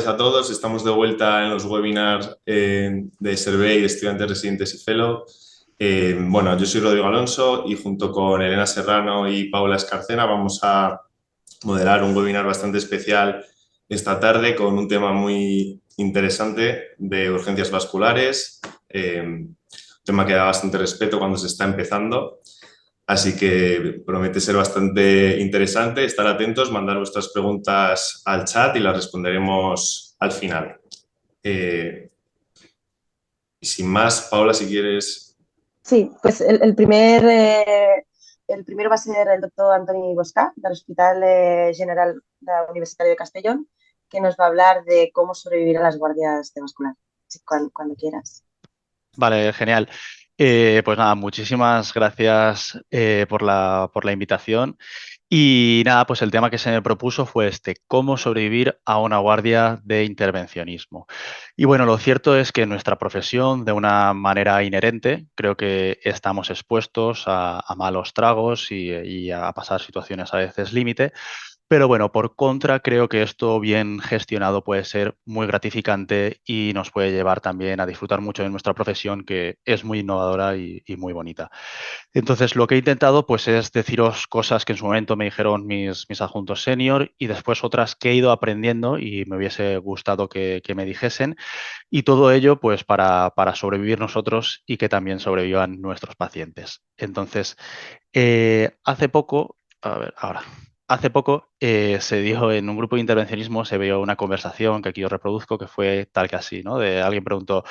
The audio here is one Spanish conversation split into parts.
a todos. Estamos de vuelta en los webinars de Survey de estudiantes residentes y fellow. Bueno, yo soy Rodrigo Alonso y junto con Elena Serrano y Paula Escarcena vamos a moderar un webinar bastante especial esta tarde con un tema muy interesante de urgencias vasculares, un tema que da bastante respeto cuando se está empezando. Así que promete ser bastante interesante. Estar atentos, mandar vuestras preguntas al chat y las responderemos al final. Y sin más, Paula, si quieres. Sí, pues el primero va a ser el doctor Antoni Boscà, del Hospital General Universitario de Castellón, que nos va a hablar de cómo sobrevivir a las guardias de vascular. Así, cuando quieras. Vale, genial. Pues nada, muchísimas gracias por la invitación. Y nada, pues el tema que se me propuso fue cómo sobrevivir a una guardia de intervencionismo. Y bueno, lo cierto es que en nuestra profesión, de una manera inherente, creo que estamos expuestos a malos tragos y a pasar situaciones a veces límite. Pero bueno, por contra, creo que esto bien gestionado puede ser muy gratificante y nos puede llevar también a disfrutar mucho de nuestra profesión, que es muy innovadora y muy bonita. Entonces, lo que he intentado pues, es deciros cosas que en su momento me dijeron mis adjuntos senior y después otras que he ido aprendiendo y me hubiese gustado que me dijesen. Y todo ello pues, para sobrevivir nosotros y que también sobrevivan nuestros pacientes. Entonces, hace poco, a ver, ahora. Hace poco se dijo en un grupo de intervencionismo, se vio una conversación que aquí os reproduzco, que fue tal que así, ¿no? Alguien preguntó,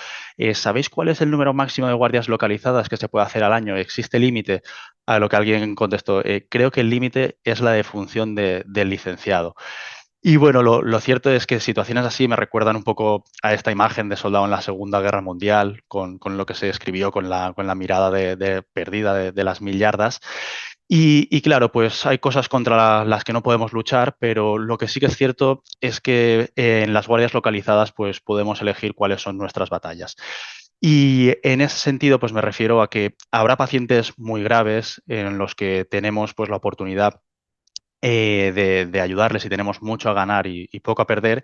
¿sabéis cuál es el número máximo de guardias localizadas que se puede hacer al año? ¿Existe límite? A lo que alguien contestó, creo que el límite es la defunción del licenciado. Y bueno, lo cierto es que situaciones así me recuerdan un poco a esta imagen de soldado en la Segunda Guerra Mundial, con lo que se escribió con la mirada de perdida de las 1000 yardas. Y claro, pues hay cosas contra las que no podemos luchar, pero lo que sí que es cierto es que en las guardias localizadas pues podemos elegir cuáles son nuestras batallas. Y en ese sentido, pues me refiero a que habrá pacientes muy graves en los que tenemos pues la oportunidad de ayudarles y tenemos mucho a ganar y poco a perder.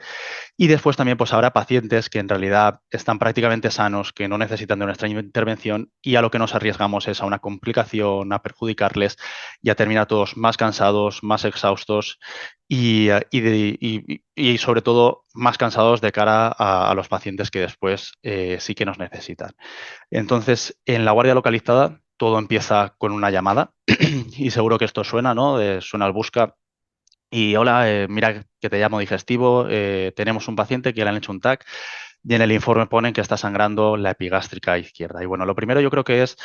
Y después también pues habrá pacientes que en realidad están prácticamente sanos, que no necesitan de nuestra intervención y a lo que nos arriesgamos es a una complicación, a perjudicarles y a terminar todos más cansados, más exhaustos y sobre todo más cansados de cara a los pacientes que después sí que nos necesitan. Entonces, en la guardia localizada todo empieza con una llamada y seguro que esto suena, ¿no? Suena al busca y hola, mira que te llamo digestivo, tenemos un paciente que le han hecho un TAC y en el informe ponen que está sangrando la epigástrica izquierda. Y bueno, lo primero yo creo que es,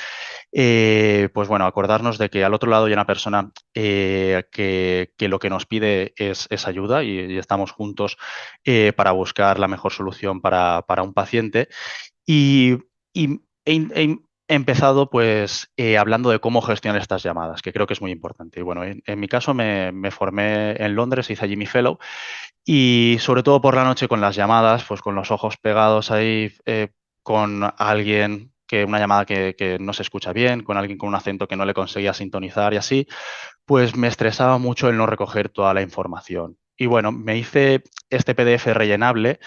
pues bueno, acordarnos de que al otro lado hay una persona que lo que nos pide es ayuda y estamos juntos para buscar la mejor solución para un paciente. Y, he empezado pues hablando de cómo gestionar estas llamadas, que creo que es muy importante. Y bueno, en mi caso me formé en Londres, hice allí mi fellow y sobre todo por la noche con las llamadas, pues con los ojos pegados ahí con alguien que una llamada que no se escucha bien, con alguien con un acento que no le conseguía sintonizar y así, pues me estresaba mucho el no recoger toda la información. Y bueno, me hice este PDF rellenable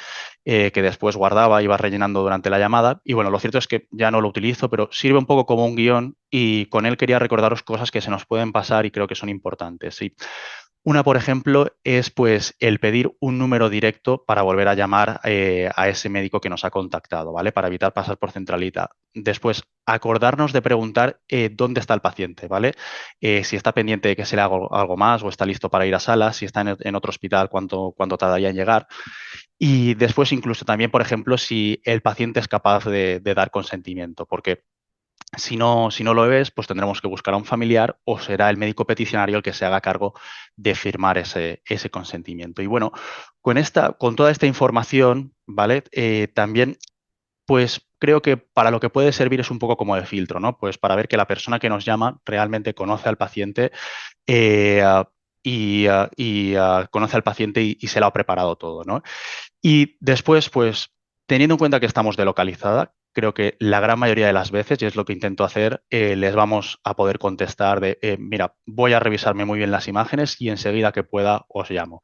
que después guardaba, iba rellenando durante la llamada. Y bueno, lo cierto es que ya no lo utilizo, pero sirve un poco como un guión y con él quería recordaros cosas que se nos pueden pasar y creo que son importantes. ¿Sí? Una, por ejemplo, es pues el pedir un número directo para volver a llamar a ese médico que nos ha contactado, ¿vale? Para evitar pasar por centralita. Después, acordarnos de preguntar dónde está el paciente, ¿vale? Si está pendiente de que se le haga algo más o está listo para ir a sala, si está en otro hospital, cuánto tardaría en llegar. Y después, incluso también, por ejemplo, si el paciente es capaz de dar consentimiento, porque si no lo ves, pues tendremos que buscar a un familiar o será el médico peticionario el que se haga cargo de firmar ese consentimiento. Y bueno, con toda esta información, ¿vale? También, pues creo que para lo que puede servir es un poco como de filtro, ¿no? Pues para ver que la persona que nos llama realmente conoce al paciente conoce al paciente y se lo ha preparado todo, ¿no? Y después, pues teniendo en cuenta que estamos delocalizada, creo que la gran mayoría de las veces, y es lo que intento hacer, les vamos a poder contestar de, mira, voy a revisarme muy bien las imágenes y enseguida que pueda os llamo.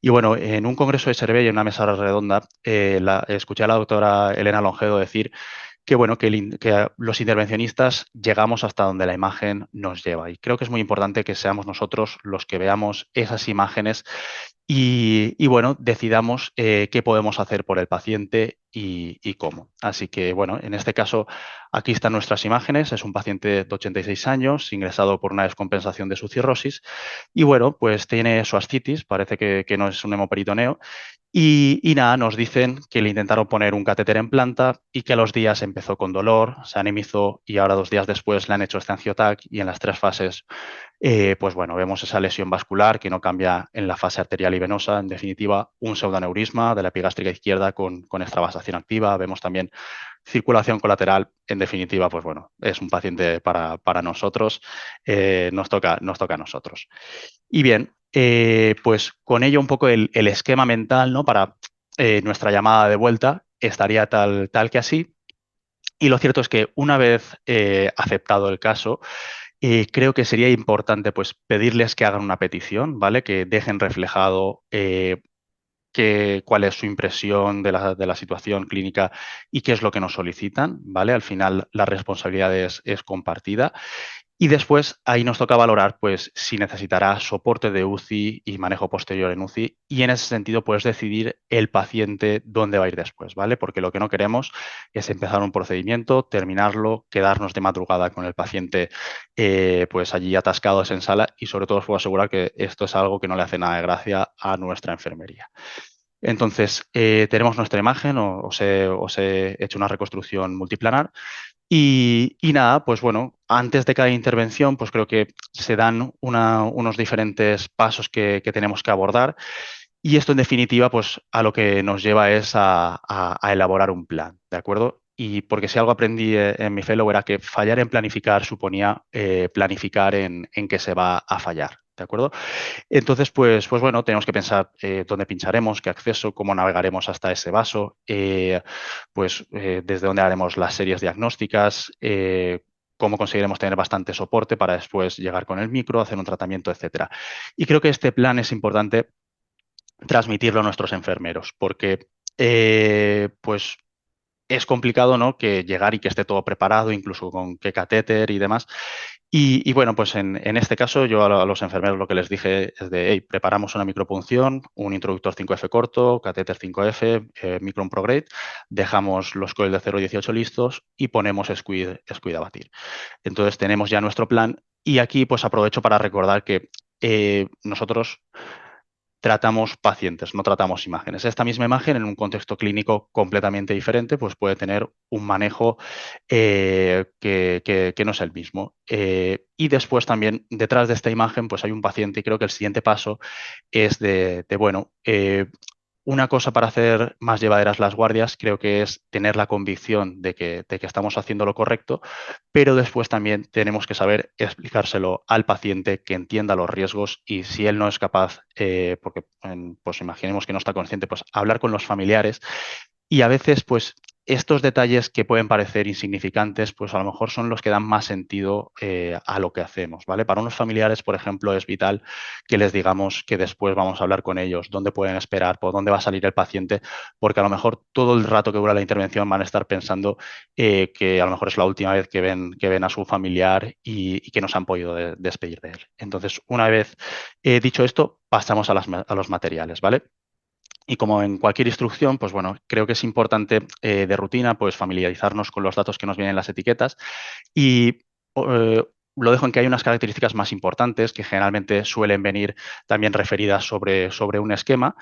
Y bueno, en un congreso de Servei, en una mesa redonda, escuché a la doctora Elena Longedo decir que, bueno, que los intervencionistas llegamos hasta donde la imagen nos lleva. Y creo que es muy importante que seamos nosotros los que veamos esas imágenes y, bueno, decidamos qué podemos hacer por el paciente y cómo. Así que, bueno, en este caso, aquí están nuestras imágenes. Es un paciente de 86 años, ingresado por una descompensación de su cirrosis. Y, bueno, pues tiene su ascitis, parece que no es un hemoperitoneo. Y nada, nos dicen que le intentaron poner un catéter en planta y que a los días empezó con dolor, se anemizó y ahora 2 días después le han hecho este angiotac y en las 3 fases pues bueno, vemos esa lesión vascular que no cambia en la fase arterial y venosa. En definitiva, un pseudoneurisma de la epigástrica izquierda con extravasación activa. Vemos también circulación colateral. En definitiva, pues bueno, es un paciente para nosotros. Nos toca a nosotros. Y bien, pues con ello un poco el esquema mental, ¿no? Para nuestra llamada de vuelta estaría tal que así. Y lo cierto es que una vez aceptado el caso, creo que sería importante pues, pedirles que hagan una petición, ¿vale? Que dejen reflejado cuál es su impresión de la situación clínica y qué es lo que nos solicitan, ¿vale? Al final la responsabilidad es compartida. Y después ahí nos toca valorar pues, si necesitará soporte de UCI y manejo posterior en UCI y en ese sentido puedes decidir el paciente dónde va a ir después, ¿vale? Porque lo que no queremos es empezar un procedimiento, terminarlo, quedarnos de madrugada con el paciente pues allí atascados en sala y sobre todo os puedo asegurar que esto es algo que no le hace nada de gracia a nuestra enfermería. Entonces, tenemos nuestra imagen, os he hecho una reconstrucción multiplanar y nada, pues bueno, antes de cada intervención, pues creo que se dan unos diferentes pasos que tenemos que abordar y esto en definitiva, pues a lo que nos lleva es a elaborar un plan, ¿de acuerdo? Y porque si algo aprendí en mi fellow era que fallar en planificar suponía planificar en qué se va a fallar, ¿de acuerdo? Entonces, pues bueno, tenemos que pensar dónde pincharemos, qué acceso, cómo navegaremos hasta ese vaso, desde dónde haremos las series diagnósticas, cómo conseguiremos tener bastante soporte para después llegar con el micro, hacer un tratamiento, etcétera. Y creo que este plan es importante transmitirlo a nuestros enfermeros, porque pues es complicado, ¿no? Que llegar y que esté todo preparado, incluso con qué catéter y demás. Y bueno, pues en este caso yo a los enfermeros lo que les dije es de, hey, preparamos una micropunción, un introductor 5F corto, catéter 5F, micron prograde, dejamos los coils de 0,18 listos y ponemos squid a batir. Entonces tenemos ya nuestro plan y aquí pues aprovecho para recordar que nosotros tratamos pacientes, no tratamos imágenes. Esta misma imagen en un contexto clínico completamente diferente pues puede tener un manejo que no es el mismo. Y después también detrás de esta imagen pues hay un paciente y creo que el siguiente paso es una cosa para hacer más llevaderas las guardias creo que es tener la convicción de que estamos haciendo lo correcto, pero después también tenemos que saber explicárselo al paciente que entienda los riesgos y si él no es capaz, porque pues imaginemos que no está consciente, pues hablar con los familiares y a veces pues estos detalles que pueden parecer insignificantes, pues a lo mejor son los que dan más sentido a lo que hacemos, ¿vale? Para unos familiares, por ejemplo, es vital que les digamos que después vamos a hablar con ellos, dónde pueden esperar, por dónde va a salir el paciente, porque a lo mejor todo el rato que dura la intervención van a estar pensando que a lo mejor es la última vez que ven a su familiar y que no se han podido despedir de él. Entonces, una vez dicho esto, pasamos a los materiales, ¿vale? Y como en cualquier instrucción, pues bueno, creo que es importante de rutina pues familiarizarnos con los datos que nos vienen en las etiquetas y lo dejo en que hay unas características más importantes que generalmente suelen venir también referidas sobre un esquema.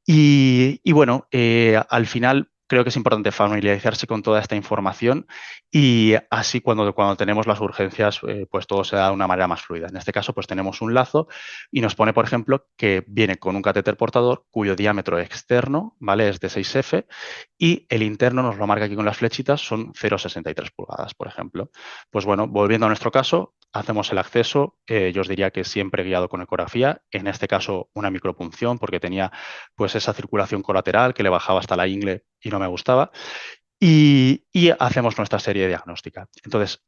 Y bueno, al final creo que es importante familiarizarse con toda esta información y así cuando tenemos las urgencias, pues todo se da de una manera más fluida. En este caso, pues tenemos un lazo y nos pone, por ejemplo, que viene con un catéter portador cuyo diámetro externo, ¿vale? Es de 6F y el interno nos lo marca aquí con las flechitas, son 0,63 pulgadas, por ejemplo. Pues bueno, volviendo a nuestro caso, hacemos el acceso, yo os diría que siempre guiado con ecografía, en este caso una micropunción porque tenía pues esa circulación colateral que le bajaba hasta la ingle y no me gustaba. y hacemos nuestra serie diagnóstica. Entonces,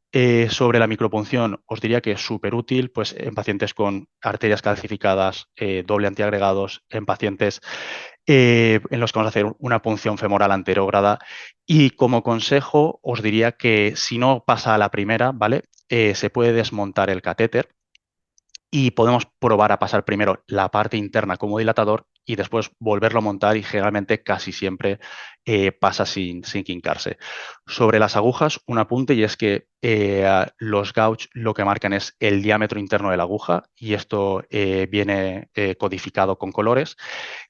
sobre la micropunción, os diría que es súper útil pues, en pacientes con arterias calcificadas, doble antiagregados, en pacientes en los que vamos a hacer una punción femoral anterógrada. Y como consejo, os diría que si no pasa a la primera, ¿vale? Se puede desmontar el catéter y podemos probar a pasar primero la parte interna como dilatador y después volverlo a montar y generalmente casi siempre pasa sin quincarse. Sobre las agujas, un apunte y es que los gauge lo que marcan es el diámetro interno de la aguja y esto viene codificado con colores.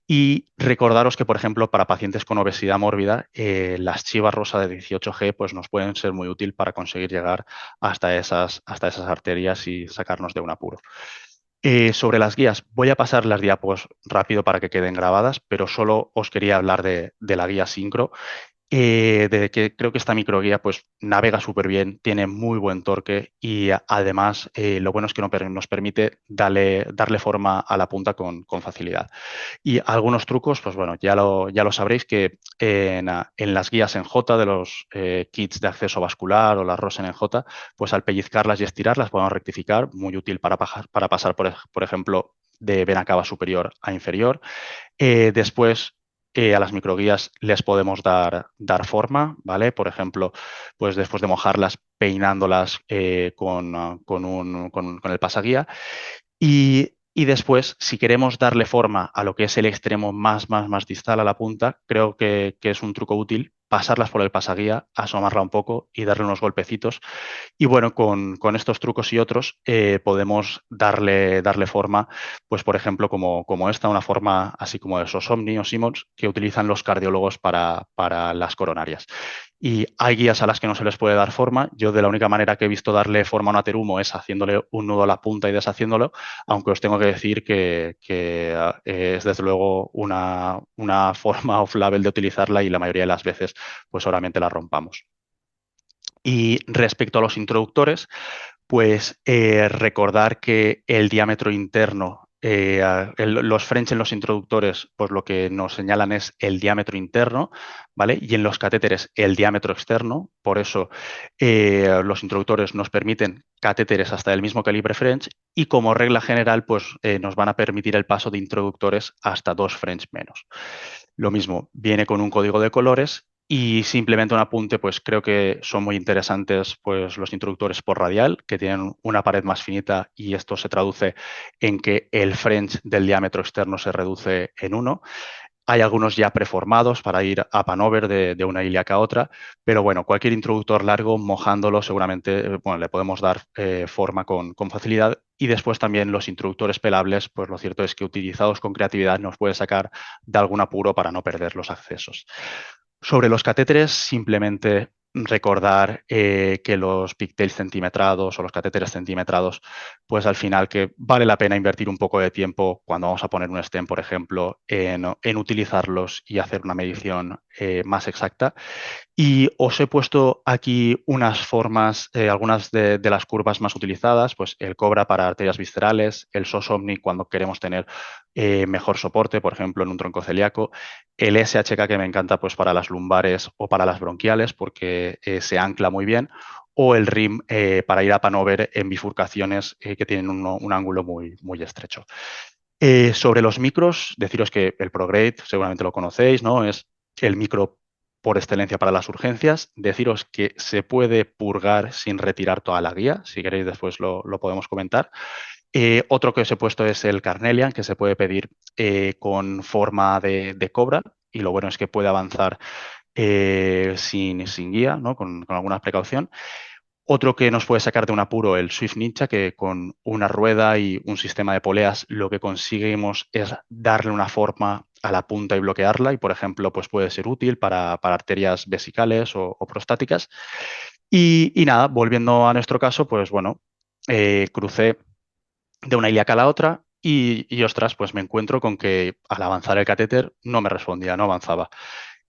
Y recordaros que, por ejemplo, para pacientes con obesidad mórbida, las chivas rosa de 18G pues, nos pueden ser muy útil para conseguir llegar hasta esas arterias y sacarnos de un apuro. Sobre las guías, voy a pasar las diapos rápido para que queden grabadas, pero solo os quería hablar de la guía Syncro. De que creo que esta microguía pues navega súper bien, tiene muy buen torque y además lo bueno es que nos permite darle forma a la punta con facilidad. Y algunos trucos, pues bueno, ya lo sabréis que en las guías en J de los kits de acceso vascular o las Rosen en J, pues al pellizcarlas y estirarlas podemos rectificar, muy útil para pasar, por ejemplo, de vena cava superior a inferior. Después, a las microguías les podemos dar forma, ¿vale? Por ejemplo, pues después de mojarlas, peinándolas con el pasaguía. Y después, si queremos darle forma a lo que es el extremo más distal a la punta, creo que es un truco útil pasarlas por el pasaguía, asomarla un poco y darle unos golpecitos. Y bueno, con estos trucos y otros podemos darle forma, pues por ejemplo, como esta, una forma así como de Sosomni o Simmons que utilizan los cardiólogos para las coronarias. Y hay guías a las que no se les puede dar forma. Yo de la única manera que he visto darle forma a un aterumo es haciéndole un nudo a la punta y deshaciéndolo, aunque os tengo que decir que es desde luego una forma off-label de utilizarla y la mayoría de las veces pues solamente la rompamos. Y respecto a los introductores, pues recordar que el diámetro interno, los French en los introductores, pues lo que nos señalan es el diámetro interno, ¿vale? Y en los catéteres el diámetro externo. Por eso los introductores nos permiten catéteres hasta el mismo calibre French y como regla general, pues nos van a permitir el paso de introductores hasta 2 French menos. Lo mismo, viene con un código de colores y simplemente un apunte, pues creo que son muy interesantes pues, los introductores por radial, que tienen una pared más finita y esto se traduce en que el French del diámetro externo se reduce en 1. Hay algunos ya preformados para ir a panover de una ilíaca a otra, pero bueno, cualquier introductor largo, mojándolo, seguramente bueno, le podemos dar forma con facilidad. Y después también los introductores pelables, pues lo cierto es que utilizados con creatividad nos puede sacar de algún apuro para no perder los accesos. Sobre los catéteres, simplemente recordar que los pigtails centimetrados o los catéteres centimetrados, pues al final que vale la pena invertir un poco de tiempo cuando vamos a poner un stent, por ejemplo, en utilizarlos y hacer una medición más exacta. Y os he puesto aquí unas formas, algunas de las curvas más utilizadas, pues el Cobra para arterias viscerales, el SOS-Omni cuando queremos tener mejor soporte, por ejemplo, en un tronco celíaco, el SHK que me encanta pues para las lumbares o para las bronquiales porque se ancla muy bien, o el RIM para ir a panover en bifurcaciones que tienen un ángulo muy estrecho. Sobre los micros, deciros que el ProGrade, seguramente lo conocéis, ¿no? Es el micro por excelencia para las urgencias. Deciros que se puede purgar sin retirar toda la guía. Si queréis, después lo podemos comentar. Otro que os he puesto es el Carnelian, que se puede pedir con forma de cobra. Y lo bueno es que puede avanzar sin guía, ¿no? con alguna precaución. Otro que nos puede sacar de un apuro, el Swift Ninja, que con una rueda y un sistema de poleas lo que conseguimos es darle una forma a la punta y bloquearla y, por ejemplo, pues puede ser útil para arterias vesicales o prostáticas. Y nada, volviendo a nuestro caso, pues bueno, crucé de una ilíaca a la otra y ostras, pues me encuentro con que al avanzar el catéter no me respondía, no avanzaba.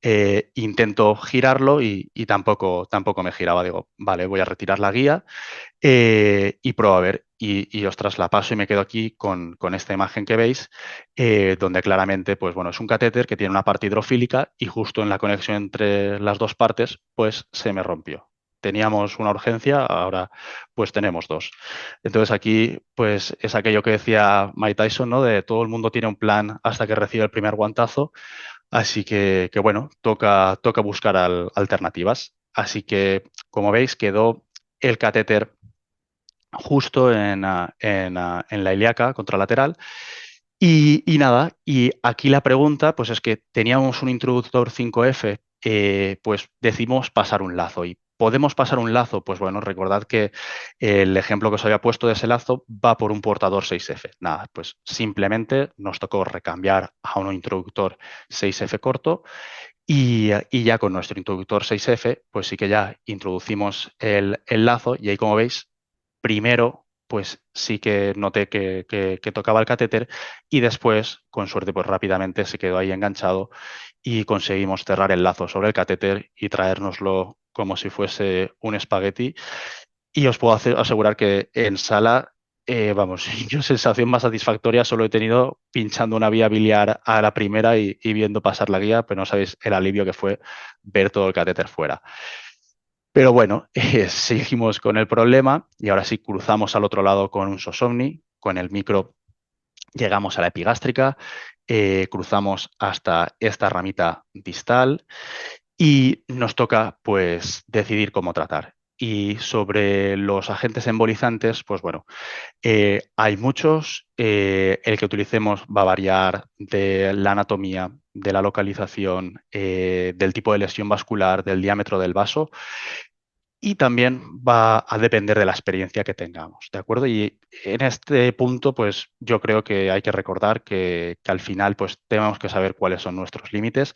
Intento girarlo y tampoco me giraba. Digo, vale, voy a retirar la guía y pruebo a ver. Y ostras, la paso y me quedo aquí con esta imagen que veis, donde claramente, pues bueno, es un catéter que tiene una parte hidrofílica y justo en la conexión entre las dos partes, pues se me rompió. Teníamos una urgencia, ahora pues tenemos dos. Entonces aquí pues es aquello que decía Mike Tyson, ¿no? De todo el mundo tiene un plan hasta que recibe el primer guantazo. Así que bueno, toca buscar alternativas. Así que, como veis, quedó el catéter justo en la ilíaca contralateral. Y nada, y aquí la pregunta pues es que teníamos un introductor 5F, pues decidimos pasar un lazo. ¿Y podemos pasar un lazo? Pues bueno, recordad que el ejemplo que os había puesto de ese lazo va por un portador 6F. Nada, pues simplemente nos tocó recambiar a un introductor 6F corto y ya con nuestro introductor 6F, pues sí que ya introducimos el lazo y ahí como veis, primero pues sí que noté que tocaba el catéter y después, con suerte, pues rápidamente se quedó ahí enganchado y conseguimos cerrar el lazo sobre el catéter y traérnoslo como si fuese un espagueti. Y os puedo asegurar que en sala, vamos, yo sensación más satisfactoria solo he tenido pinchando una vía biliar a la primera y viendo pasar la guía, pero no sabéis el alivio que fue ver todo el catéter fuera. Pero bueno, seguimos con el problema y ahora sí cruzamos al otro lado con un Sosomni, con el micro llegamos a la epigástrica, cruzamos hasta esta ramita distal y nos toca pues decidir cómo tratar. Y sobre los agentes embolizantes, pues bueno, hay muchos. El que utilicemos va a variar de la anatomía, de la localización, del tipo de lesión vascular, del diámetro del vaso y también va a depender de la experiencia que tengamos, ¿de acuerdo? Y en este punto, pues yo creo que hay que recordar que al final, pues tenemos que saber cuáles son nuestros límites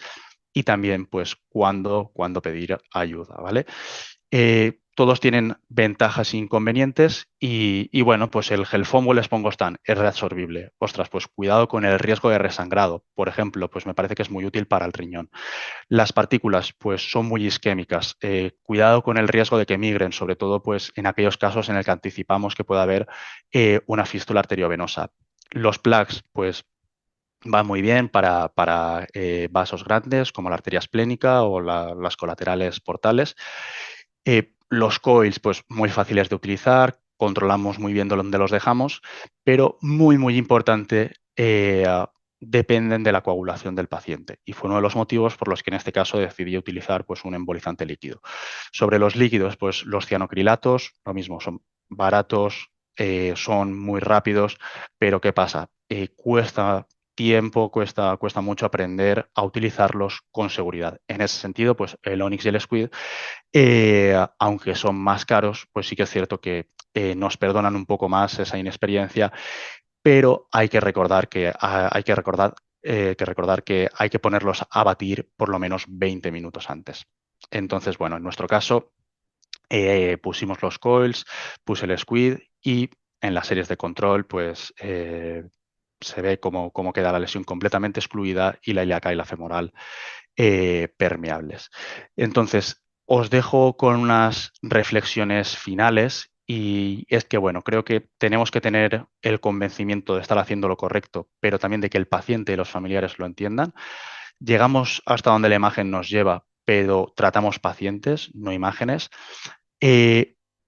y también, pues, cuándo pedir ayuda, ¿vale? Todos tienen ventajas e inconvenientes y bueno, pues el gel foam o el Spongostand es reabsorbible. Ostras, pues cuidado con el riesgo de resangrado. Por ejemplo, pues me parece que es muy útil para el riñón. Las partículas, pues son muy isquémicas. Cuidado con el riesgo de que migren, sobre todo pues en aquellos casos en el que anticipamos que pueda haber una fístula arteriovenosa. Los plugs, pues van muy bien para vasos grandes como la arteria esplénica o las colaterales portales. Los coils, pues muy fáciles de utilizar, controlamos muy bien dónde los dejamos, pero muy importante, dependen de la coagulación del paciente. Y fue uno de los motivos por los que en este caso decidí utilizar pues, un embolizante líquido. Sobre los líquidos, pues los cianocrilatos, lo mismo, son baratos, son muy rápidos, pero ¿qué pasa? Cuesta tiempo, cuesta mucho aprender a utilizarlos con seguridad. En ese sentido, pues el Onyx y el Squid, aunque son más caros, pues sí que es cierto que nos perdonan un poco más esa inexperiencia, pero hay que recordar que hay que ponerlos a batir por lo menos 20 minutos antes. Entonces, bueno, en nuestro caso pusimos los coils, puse el Squid y en las series de control, pues se ve cómo queda la lesión completamente excluida y la ilíaca y la femoral permeables. Entonces, os dejo con unas reflexiones finales y es que, bueno, creo que tenemos que tener el convencimiento de estar haciendo lo correcto, pero también de que el paciente y los familiares lo entiendan. Llegamos hasta donde la imagen nos lleva, pero tratamos pacientes, no imágenes.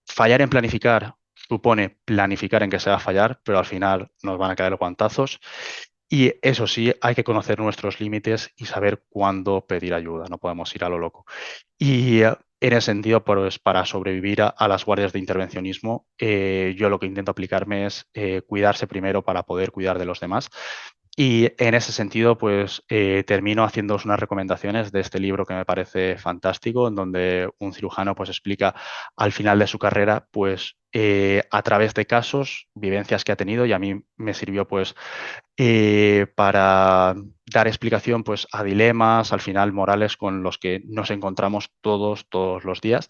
Fallar en planificar supone planificar en que se va a fallar, pero al final nos van a caer guantazos. Y eso sí, hay que conocer nuestros límites y saber cuándo pedir ayuda, no podemos ir a lo loco. Y en ese sentido, pues para sobrevivir a las guardias de intervencionismo, yo lo que intento aplicarme es cuidarse primero para poder cuidar de los demás. Y en ese sentido, pues termino haciéndoos unas recomendaciones de este libro que me parece fantástico, en donde un cirujano pues explica al final de su carrera, pues a través de casos, vivencias que ha tenido y a mí me sirvió pues para dar explicación pues, a dilemas, al final morales con los que nos encontramos todos los días.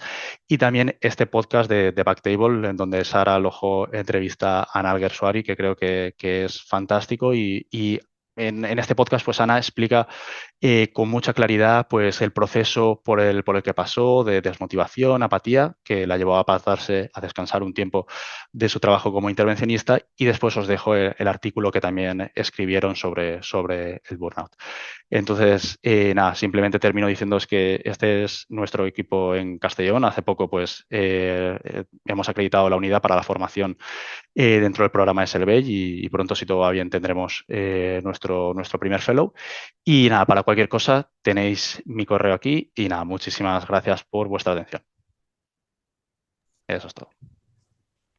Y también este podcast de Backtable, en donde Sara Lojo entrevista a Ana Alguersuari, que creo que es fantástico y en este podcast, pues Ana explica con mucha claridad pues, el proceso por el que pasó, de desmotivación, apatía, que la llevó a pasarse a descansar un tiempo de su trabajo como intervencionista, y después os dejo el artículo que también escribieron sobre el burnout. Entonces, nada, simplemente termino diciéndoos que este es nuestro equipo en Castellón. Hace poco pues, hemos acreditado la unidad para la formación dentro del programa de Selvey y pronto, si todo va bien, tendremos nuestro primer fellow. Y nada, para cualquier cosa tenéis mi correo aquí y nada, muchísimas gracias por vuestra atención. Eso es todo.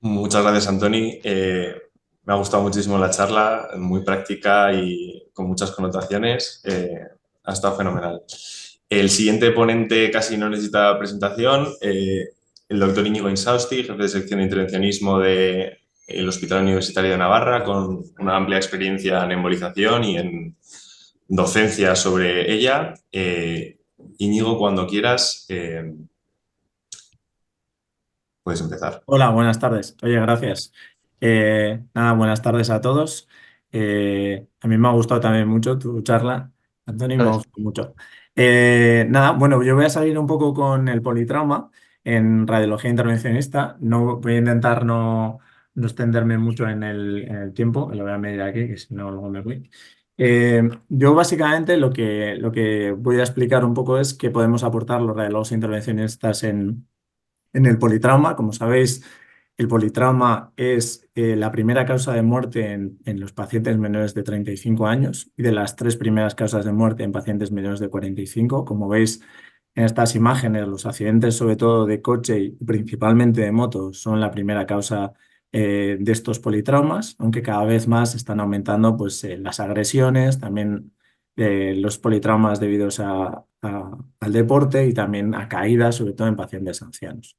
Muchas gracias, Antoni. Me ha gustado muchísimo la charla, muy práctica y con muchas connotaciones. Ha estado fenomenal. El siguiente ponente casi no necesita presentación, el doctor Íñigo Insausti, jefe de sección de intervencionismo del Hospital Universitario de Navarra, con una amplia experiencia en embolización y en docencia sobre ella. Íñigo, cuando quieras, puedes empezar. Hola, buenas tardes. Oye, gracias. Nada, buenas tardes a todos. A mí me ha gustado también mucho tu charla, Antonio, me ha Gracias. gustado mucho. Nada, bueno, yo voy a salir un poco con el politrauma en radiología intervencionista. No voy a intentar no extenderme mucho en el tiempo, lo voy a medir aquí, que si no, luego me voy. Yo básicamente lo que voy a explicar un poco es qué podemos aportar los radiólogos intervencionistas en el politrauma. Como sabéis, el politrauma es la primera causa de muerte en los pacientes menores de 35 años y de las tres primeras causas de muerte en pacientes menores de 45. Como veis en estas imágenes, los accidentes, sobre todo de coche y principalmente de moto, son la primera causa de estos politraumas, aunque cada vez más están aumentando pues, las agresiones, también los politraumas debidos al deporte y también a caídas, sobre todo en pacientes ancianos.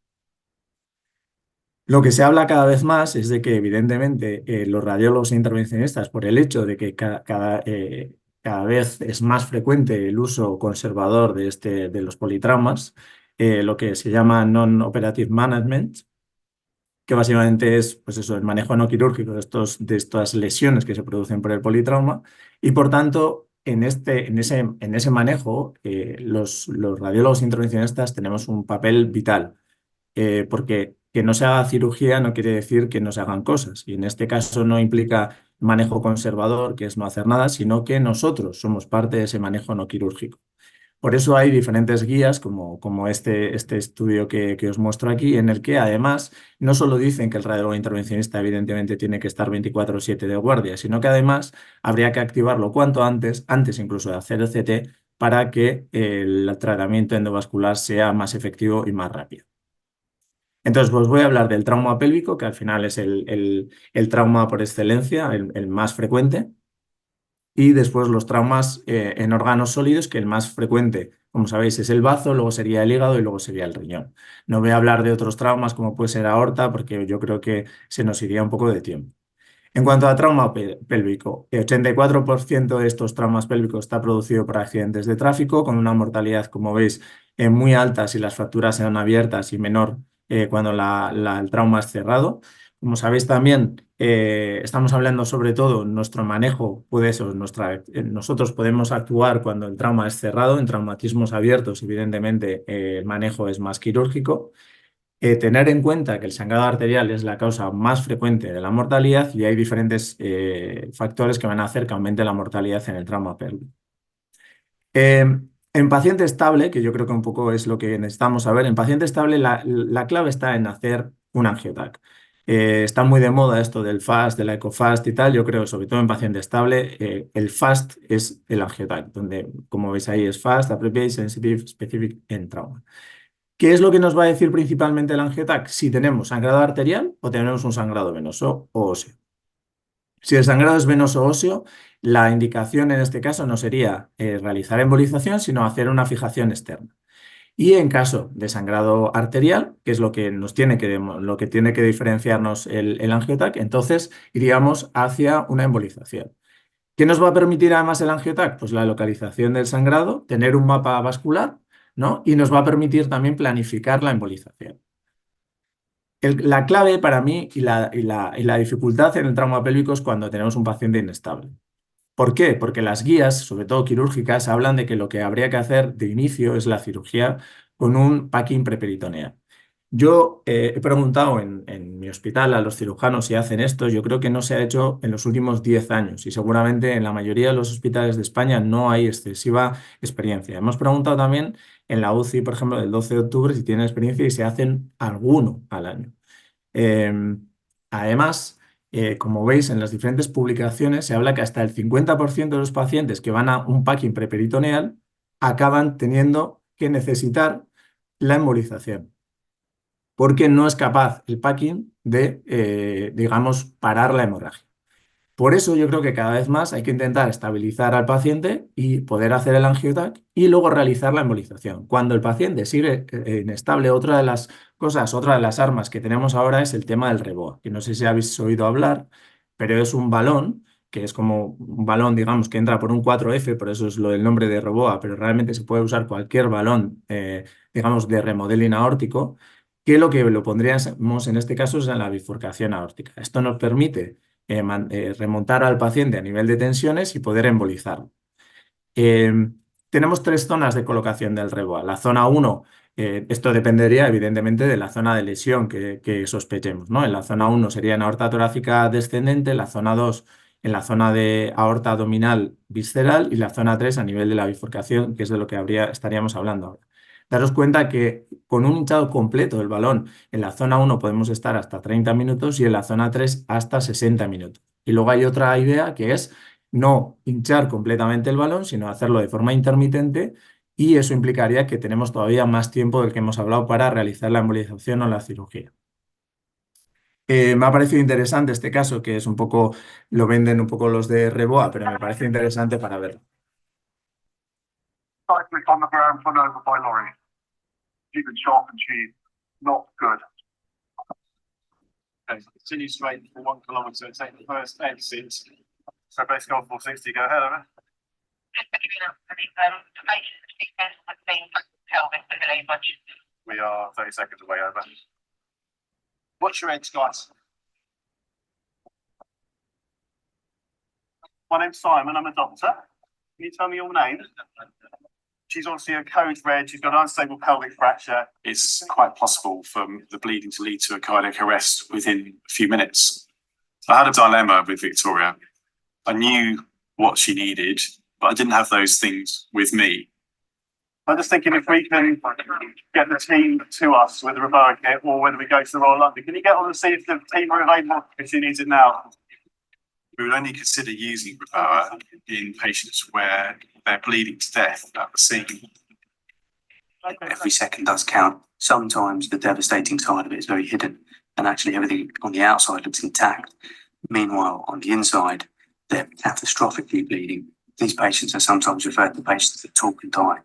Lo que se habla cada vez más es de que, evidentemente, los radiólogos intervencionistas, por el hecho de que cada vez es más frecuente el uso conservador de los politraumas, lo que se llama non-operative management, que básicamente es pues eso, el manejo no quirúrgico de estas lesiones que se producen por el politrauma, y por tanto, en ese manejo, los radiólogos intervencionistas tenemos un papel vital. Porque que no se haga cirugía no quiere decir que no se hagan cosas. Y en este caso no implica manejo conservador, que es no hacer nada, sino que nosotros somos parte de ese manejo no quirúrgico. Por eso hay diferentes guías, como este estudio que os muestro aquí, en el que además no solo dicen que el radiólogo intervencionista evidentemente tiene que estar 24/7 de guardia, sino que además habría que activarlo cuanto antes incluso de hacer el CT, para que el tratamiento endovascular sea más efectivo y más rápido. Entonces, pues voy a hablar del trauma pélvico, que al final es el trauma por excelencia, el más frecuente, y después los traumas en órganos sólidos, que el más frecuente, como sabéis, es el bazo, luego sería el hígado y luego sería el riñón. No voy a hablar de otros traumas como puede ser aorta, porque yo creo que se nos iría un poco de tiempo. En cuanto a trauma pélvico, el 84% de estos traumas pélvicos está producido por accidentes de tráfico, con una mortalidad, como veis, muy alta si las fracturas eran abiertas y menor cuando el trauma es cerrado. Como sabéis también, estamos hablando sobre todo, nuestro manejo puede ser, nosotros podemos actuar cuando el trauma es cerrado. En traumatismos abiertos, evidentemente, el manejo es más quirúrgico. Tener en cuenta que el sangrado arterial es la causa más frecuente de la mortalidad y hay diferentes factores que van a hacer que aumente la mortalidad en el trauma pélvico. En paciente estable, que yo creo que un poco es lo que necesitamos saber, en paciente estable la clave está en hacer un angiotac. Está muy de moda esto del FAST, de la ECOFAST y tal. Yo creo, sobre todo en paciente estable, el FAST es el angiotac, donde, como veis ahí, es FAST, Appropriate, Sensitive, Specific en trauma. ¿Qué es lo que nos va a decir principalmente el angiotac? Si tenemos sangrado arterial o tenemos un sangrado venoso o óseo. Si el sangrado es venoso óseo, la indicación en este caso no sería realizar embolización, sino hacer una fijación externa. Y en caso de sangrado arterial, que es lo que tiene que diferenciarnos el angiotac, entonces iríamos hacia una embolización. ¿Qué nos va a permitir además el angiotac? Pues la localización del sangrado, tener un mapa vascular, ¿no? Y nos va a permitir también planificar la embolización. La clave para mí y la dificultad en el trauma pélvico es cuando tenemos un paciente inestable. ¿Por qué? Porque las guías, sobre todo quirúrgicas, hablan de que lo que habría que hacer de inicio es la cirugía con un packing preperitoneal. Yo he preguntado en mi hospital a los cirujanos si hacen esto. Yo creo que no se ha hecho en los últimos 10 años y seguramente en la mayoría de los hospitales de España no hay excesiva experiencia. Hemos preguntado también en la UCI, por ejemplo, del 12 de octubre si tienen experiencia y se hacen alguno al año. Eh, Además, como veis en las diferentes publicaciones, se habla que hasta el 50% de los pacientes que van a un packing preperitoneal acaban teniendo que necesitar la embolización porque no es capaz el packing de, digamos, parar la hemorragia. Por eso yo creo que cada vez más hay que intentar estabilizar al paciente y poder hacer el angiotac y luego realizar la embolización. Cuando el paciente sigue inestable, otra de las cosas, otra de las armas que tenemos ahora es el tema del REBOA, que no sé si habéis oído hablar, pero es un balón que es como un balón, digamos, que entra por un 4F, por eso es lo del nombre de REBOA, pero realmente se puede usar cualquier balón, digamos, de remodeling aórtico, que lo pondríamos en este caso es en la bifurcación aórtica. Esto nos permite remontar al paciente a nivel de tensiones y poder embolizarlo. Eh, Tenemos tres zonas de colocación del REBOA. La zona 1, esto dependería evidentemente de la zona de lesión que sospechemos, ¿no? En la zona 1 sería en aorta torácica descendente, la zona 2 en la zona de aorta abdominal visceral y la zona 3 a nivel de la bifurcación, que es de lo que estaríamos hablando ahora. Daros cuenta que con un hinchado completo del balón en la zona 1 podemos estar hasta 30 minutos y en la zona 3 hasta 60 minutos. Y luego hay otra idea que es no hinchar completamente el balón, sino hacerlo de forma intermitente y eso implicaría que tenemos todavía más tiempo del que hemos hablado para realizar la embolización o la cirugía. Me ha parecido interesante este caso, que es un poco, lo venden un poco los de REBOA, pero me parece interesante para verlo. Cyclist on the ground, run over by lorry. She's been sharp and she's not good. Okay, continue straight for 1 kilometre, take the first exit. So base goal 460, go ahead, over. We are 30 seconds away, over. What's your age, guys? My name's Simon, I'm a doctor. Can you tell me your name? She's obviously a code red, she's got an unstable pelvic fracture. It's quite possible for the bleeding to lead to a cardiac arrest within a few minutes. I had a dilemma with Victoria. I knew what she needed, but I didn't have those things with me. I'm just thinking if we can get the team to us with the Roboa kit or whether we go to the Royal London. Can you get on and see if the team are available if she needs it now? We would only consider using Roboa in patients where they're bleeding to death at the scene. Every second does count. Sometimes the devastating side of it is very hidden and actually everything on the outside looks intact. Meanwhile, on the inside, they're catastrophically bleeding. These patients are sometimes referred to patients that talk and die.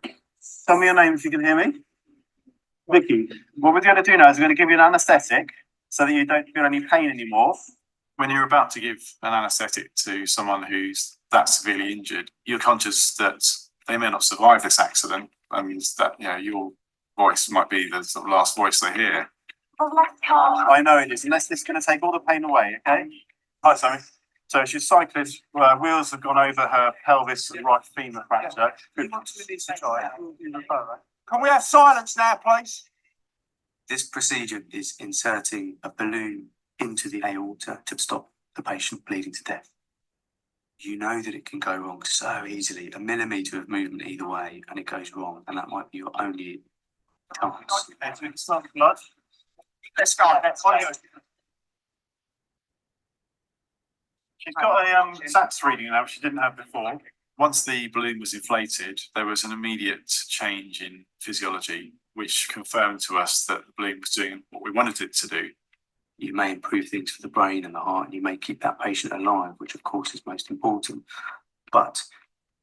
Tell me your name if you can hear me. Vicky, what we're going to do now is we're going to give you an anaesthetic so that you don't feel any pain anymore. When you're about to give an anaesthetic to someone who's that severely injured, you're conscious that they may not survive this accident and that, you know, your voice might be the sort of last voice they hear. I know it is, unless this is going to take all the pain away, okay? Hi, Sammy. So she's cyclist, wheels have gone over her pelvis and right femur fracture. Good. Can we have silence now, please? This procedure is inserting a balloon into the aorta to stop the patient bleeding to death. You know that it can go wrong so easily, a millimetre of movement either way, and it goes wrong, and that might be your only chance. It's not blood. Let's go. She's got a SATS reading now, which she didn't have before. Once the balloon was inflated, there was an immediate change in physiology, which confirmed to us that the balloon was doing what we wanted it to do. You may improve things for the brain and the heart, and you may keep that patient alive, which of course is most important. But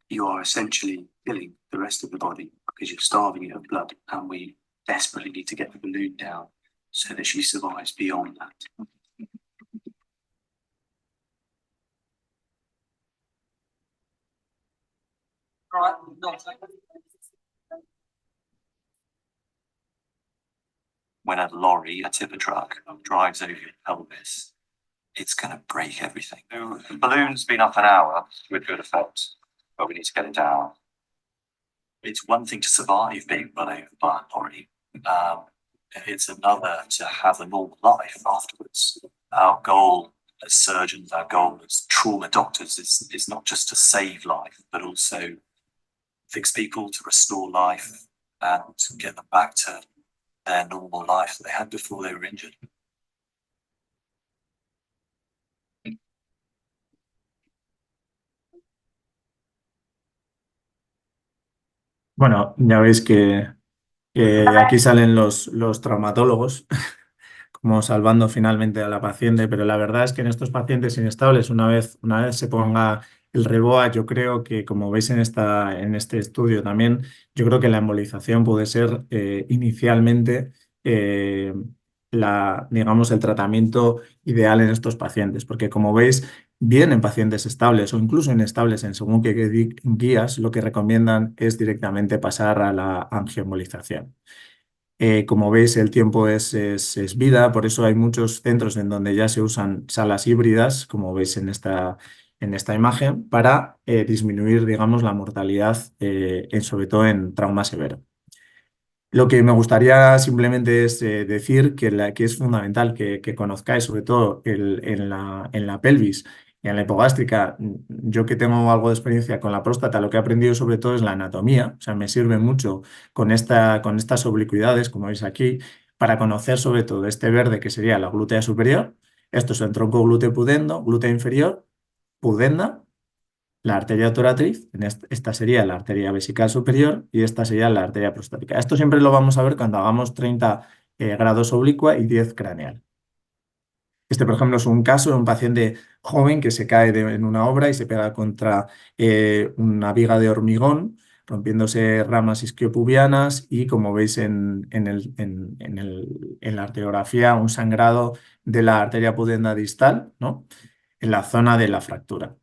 you are essentially killing the rest of the body because you're starving it of blood, and we desperately need to get the balloon down so that she survives beyond that. When a lorry, a tipper truck, drives over your pelvis, it's going to break everything. The balloon's been up an hour with good effect, but we need to get it down. It's one thing to survive being run over by a lorry. It's another to have a normal life afterwards. Our goal as surgeons, our goal as trauma doctors is not just to save life, but also fix people, to restore life and to get them back to their normal life that they had before they were injured. Bueno, ya veis que aquí salen los traumatólogos como salvando finalmente a la paciente, pero la verdad es que en estos pacientes inestables, una vez se ponga el Reboa, yo creo que, como veis en este estudio también, yo creo que la embolización puede ser inicialmente eh, digamos, el tratamiento ideal en estos pacientes, porque como veis, bien en pacientes estables o incluso inestables en según qué guías, lo que recomiendan es directamente pasar a la angioembolización. Como veis, el tiempo es vida, por eso hay muchos centros en donde ya se usan salas híbridas, como veis en esta imagen, para disminuir, digamos, la mortalidad, sobre todo en trauma severo. Lo que me gustaría simplemente es decir que es fundamental que conozcáis, sobre todo en la pelvis y en la hipogástrica. Yo que tengo algo de experiencia con la próstata, lo que he aprendido sobre todo es la anatomía. O sea, me sirve mucho con estas oblicuidades, como veis aquí, para conocer sobre todo este verde que sería la glútea superior. Esto es el tronco glúteo pudendo, glútea inferior, pudenda, la arteria torátriz, esta sería la arteria vesical superior y esta sería la arteria prostática. Esto siempre lo vamos a ver cuando hagamos 30 grados oblicua y 10 craneal. Este, por ejemplo, es un caso de un paciente joven que se cae en una obra y se pega contra una viga de hormigón, rompiéndose ramas isquiopubianas y, como veis en la arteriografía, un sangrado de la arteria pudenda distal, ¿no?, en la zona de la fractura.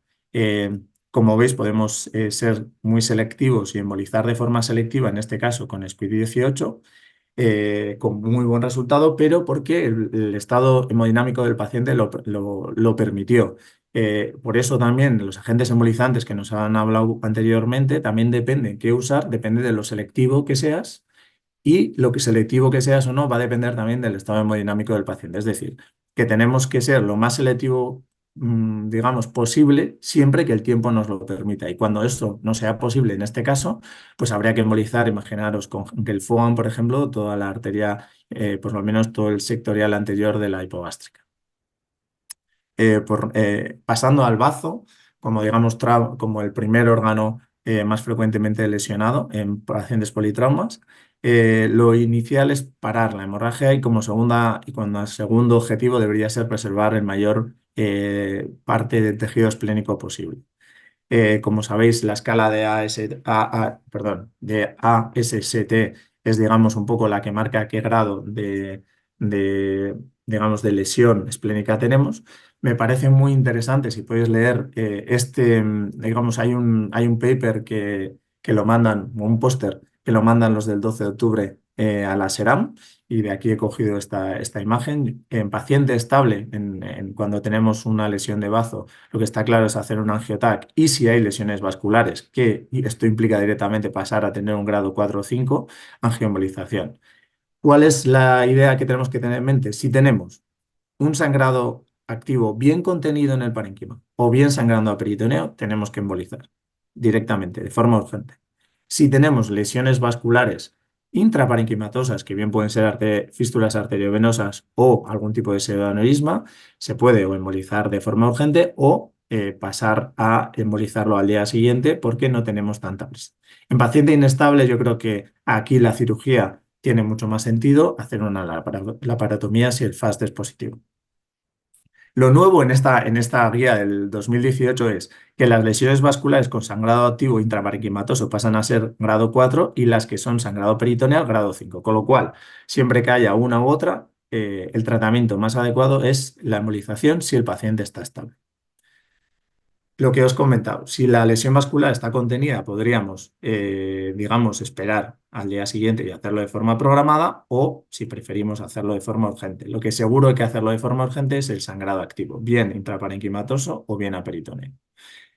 Como veis, podemos ser muy selectivos y embolizar de forma selectiva, en este caso con SQUID18, con muy buen resultado, pero porque el estado hemodinámico del paciente lo permitió. Por eso también los agentes embolizantes que nos han hablado anteriormente también depende qué usar, depende de lo selectivo que seas, y lo que selectivo que seas o no va a depender también del estado hemodinámico del paciente. Es decir, que tenemos que ser lo más selectivo, digamos, posible, siempre que el tiempo nos lo permita. Y cuando esto no sea posible en este caso, pues habría que embolizar, imaginaros, con Gelfoam, por ejemplo, toda la arteria, por lo menos todo el sectorial anterior de la hipogástrica. Pasando al bazo, como digamos, como el primer órgano más frecuentemente lesionado en pacientes politraumas, lo inicial es parar la hemorragia y como segundo objetivo debería ser preservar el mayor parte del tejido esplénico posible. Como sabéis, la escala de de ASST es, digamos, un poco la que marca qué grado digamos, de lesión esplénica tenemos. Me parece muy interesante, si podéis leer, digamos, hay un paper que lo mandan, o un póster que lo mandan los del 12 de octubre a la SERAM, y de aquí he cogido esta imagen. En paciente estable, cuando tenemos una lesión de bazo, lo que está claro es hacer un angiotac, y si hay lesiones vasculares, que esto implica directamente pasar a tener un grado 4 o 5, angioembolización. ¿Cuál es la idea que tenemos que tener en mente? Si tenemos un sangrado activo bien contenido en el parénquima o bien sangrando a peritoneo, tenemos que embolizar directamente, de forma urgente. Si tenemos lesiones vasculares intraparenquimatosas, que bien pueden ser fístulas arteriovenosas o algún tipo de pseudoaneurisma, se puede o embolizar de forma urgente o pasar a embolizarlo al día siguiente porque no tenemos tanta prisa. En paciente inestable, yo creo que aquí la cirugía tiene mucho más sentido hacer una laparotomía si el FAST es positivo. Lo nuevo en esta guía del 2018 es que las lesiones vasculares con sangrado activo intraparenquimatoso pasan a ser grado 4 y las que son sangrado peritoneal grado 5. Con lo cual, siempre que haya una u otra, el tratamiento más adecuado es la embolización si el paciente está estable. Lo que os he comentado, si la lesión vascular está contenida, podríamos, digamos, esperar al día siguiente y hacerlo de forma programada, o si preferimos hacerlo de forma urgente. Lo que seguro hay que hacerlo de forma urgente es el sangrado activo, bien intraparenquimatoso o bien aperitoneo.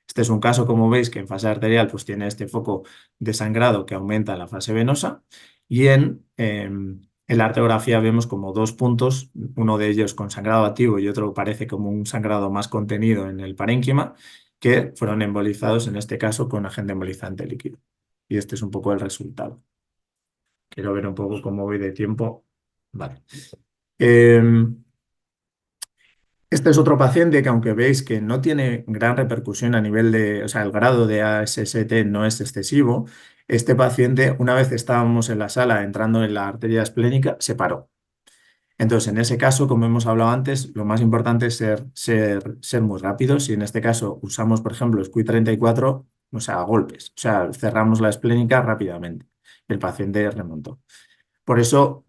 Este es un caso, como veis, que en fase arterial pues, tiene este foco de sangrado que aumenta en la fase venosa, y en la arteriografía vemos como dos puntos, uno de ellos con sangrado activo y otro parece como un sangrado más contenido en el parénquima, que fueron embolizados en este caso con agente embolizante líquido. Y este es un poco el resultado. Quiero ver un poco cómo voy de tiempo. Vale. Este es otro paciente que, aunque veis que no tiene gran repercusión a nivel de, o sea, el grado de ASST no es excesivo, este paciente, una vez estábamos en la sala entrando en la arteria esplénica, se paró. Entonces, en ese caso, como hemos hablado antes, lo más importante es ser muy rápidos. Y en este caso usamos, por ejemplo, SQI-34, o sea, a golpes. O sea, cerramos la esplénica rápidamente. El paciente remontó. Por eso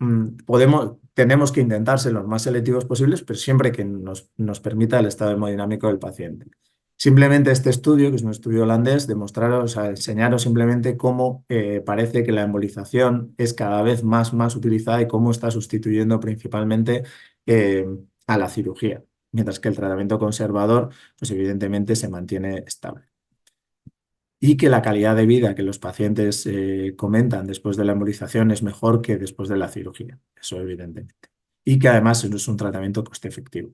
tenemos que intentar ser los más selectivos posibles, pero siempre que nos permita el estado hemodinámico del paciente. Simplemente este estudio, que es un estudio holandés, demostraros, o sea, enseñaros simplemente cómo parece que la embolización es cada vez más utilizada y cómo está sustituyendo principalmente a la cirugía, mientras que el tratamiento conservador, pues evidentemente se mantiene estable. Y que la calidad de vida que los pacientes comentan después de la embolización es mejor que después de la cirugía, eso evidentemente. Y que además es un tratamiento coste efectivo.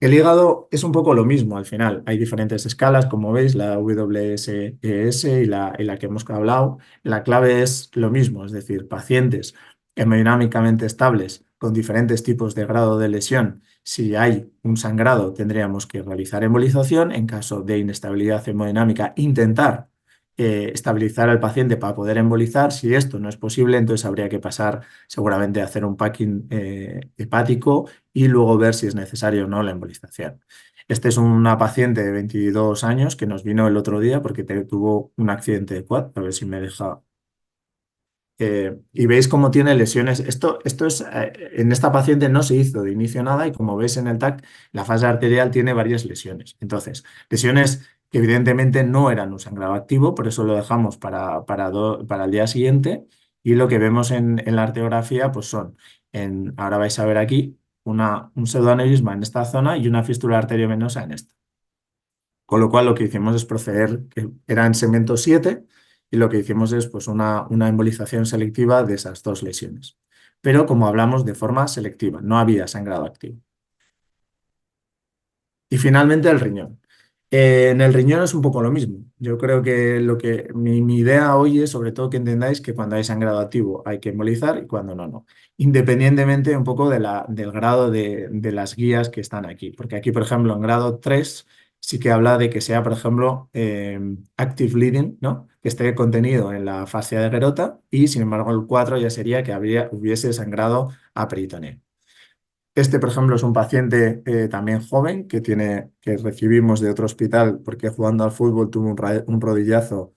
El hígado es un poco lo mismo al final. Hay diferentes escalas, como veis, la WSES y la que hemos hablado. La clave es lo mismo, es decir, pacientes hemodinámicamente estables con diferentes tipos de grado de lesión. Si hay un sangrado, tendríamos que realizar embolización. En caso de inestabilidad hemodinámica, intentar estabilizar al paciente para poder embolizar. Si esto no es posible, entonces habría que pasar seguramente a hacer un packing hepático y luego ver si es necesario o no la embolización. Este es una paciente de 22 años que nos vino el otro día porque tuvo un accidente de quad. A ver si me deja. Y veis cómo tiene lesiones. Esto es, en esta paciente no se hizo de inicio nada y como veis en el TAC, la fase arterial tiene varias lesiones. Entonces, lesiones que evidentemente no eran un sangrado activo, por eso lo dejamos para el día siguiente. Y lo que vemos en la arteriografía, pues son, ahora vais a ver aquí, un pseudoaneurisma en esta zona y una fístula arteriovenosa en esta. Con lo cual lo que hicimos es proceder, que era en segmento 7, y lo que hicimos es pues, una embolización selectiva de esas dos lesiones. Pero como hablamos de forma selectiva, no había sangrado activo. Y finalmente el riñón. En el riñón es un poco lo mismo. Yo creo que mi idea hoy es sobre todo que entendáis que cuando hay sangrado activo hay que embolizar y cuando no, no. Independientemente un poco del grado de las guías que están aquí. Porque aquí, por ejemplo, en grado 3 sí que habla de que sea, por ejemplo, active bleeding, ¿no? Que esté contenido en la fascia de Gerota, y sin embargo el 4 ya sería que hubiese sangrado a peritoneo. Este, por ejemplo, es un paciente también joven que recibimos de otro hospital porque jugando al fútbol tuvo un rodillazo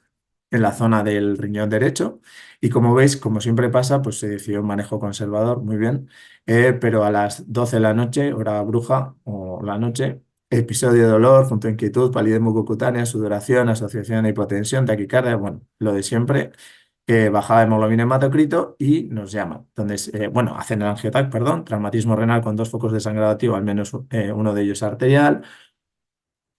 en la zona del riñón derecho. Y como veis, como siempre pasa, pues se decidió un manejo conservador, muy bien. Pero a las 12 de la noche, hora bruja o la noche, episodio de dolor, junto a inquietud, palidez mucocutánea, sudoración, asociación de hipotensión, taquicardia, bueno, lo de siempre. Bajada de hemoglobina hematocrito y nos llaman. Donde, bueno, hacen el angiotac, perdón, traumatismo renal con 2 focos de sangrado activo, al menos uno de ellos arterial.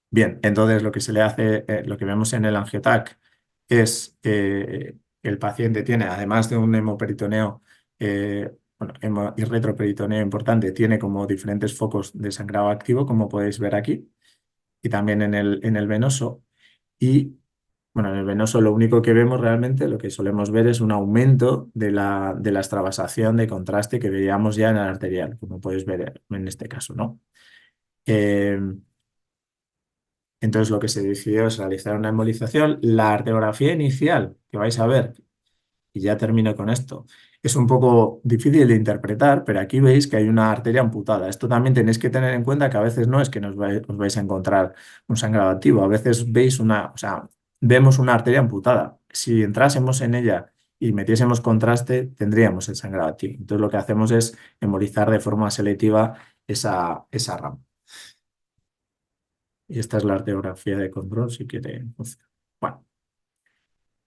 Bien, entonces lo que se le hace, lo que vemos en el angiotac es que el paciente tiene, además de un hemoperitoneo, bueno, y retroperitoneo importante, tiene como diferentes focos de sangrado activo, como podéis ver aquí, y también en el venoso. Y bueno, en el venoso lo único que vemos realmente, lo que solemos ver es un aumento de la extravasación de contraste que veíamos ya en el arterial, como podéis ver en este caso, ¿no? Entonces lo que se decidió es realizar una embolización. La arteriografía inicial que vais a ver, y ya termino con esto, es un poco difícil de interpretar, pero aquí veis que hay una arteria amputada. Esto también tenéis que tener en cuenta que a veces no es que os vais a encontrar un sangrado activo, a veces veis vemos una arteria amputada. Si entrásemos en ella y metiésemos contraste, tendríamos el sangrado activo. Entonces lo que hacemos es embolizar de forma selectiva esa rama. Y esta es la arteriografía de control, si quiere. Bueno.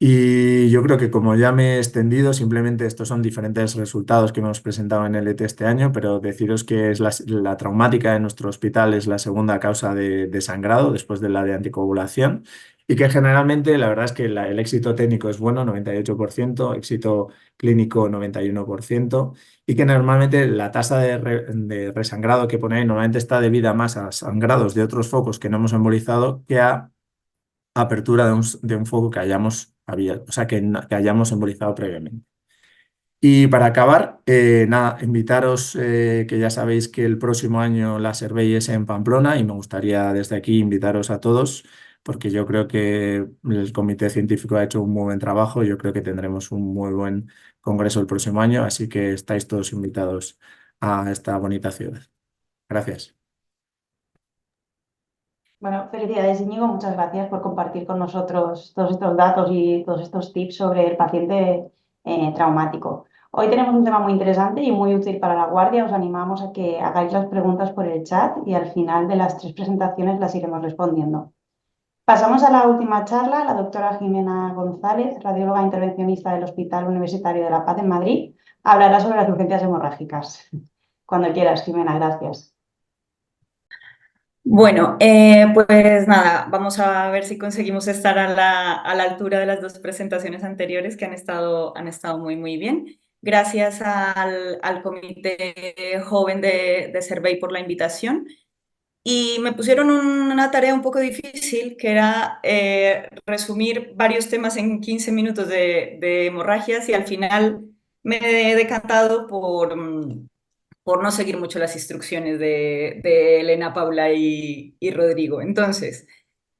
Y yo creo que como ya me he extendido, simplemente estos son diferentes resultados que hemos presentado en el ET este año, pero deciros que es la traumática de nuestro hospital es la segunda causa de sangrado después de la de anticoagulación y que generalmente la verdad es que el éxito técnico es bueno, 98%, éxito clínico 91% y que normalmente la tasa de resangrado que pone ahí normalmente está debida más a sangrados de otros focos que no hemos embolizado que a apertura de un foco que hayamos abierto, o sea, que hayamos embolizado previamente. Y para acabar, nada, invitaros, que ya sabéis que el próximo año la Survey es en Pamplona y me gustaría desde aquí invitaros a todos porque yo creo que el comité científico ha hecho un muy buen trabajo, yo creo que tendremos un muy buen congreso el próximo año, así que estáis todos invitados a esta bonita ciudad. Gracias. Bueno, felicidades, Íñigo. Muchas gracias por compartir con nosotros todos estos datos y todos estos tips sobre el paciente traumático. Hoy tenemos un tema muy interesante y muy útil para la guardia. Os animamos a que hagáis las preguntas por el chat y al final de las 3 presentaciones las iremos respondiendo. Pasamos a la última charla. La doctora Jimena González, radióloga intervencionista del Hospital Universitario de La Paz en Madrid, hablará sobre las urgencias hemorrágicas. Cuando quieras, Jimena, gracias. Bueno, pues nada, vamos a ver si conseguimos estar a la altura de las 2 presentaciones anteriores que han estado muy, muy bien. Gracias al comité joven de Survey por la invitación. Y me pusieron una tarea un poco difícil, que era resumir varios temas en 15 minutos de hemorragias y al final me he decantado por no seguir mucho las instrucciones de Elena, Paula y Rodrigo. Entonces,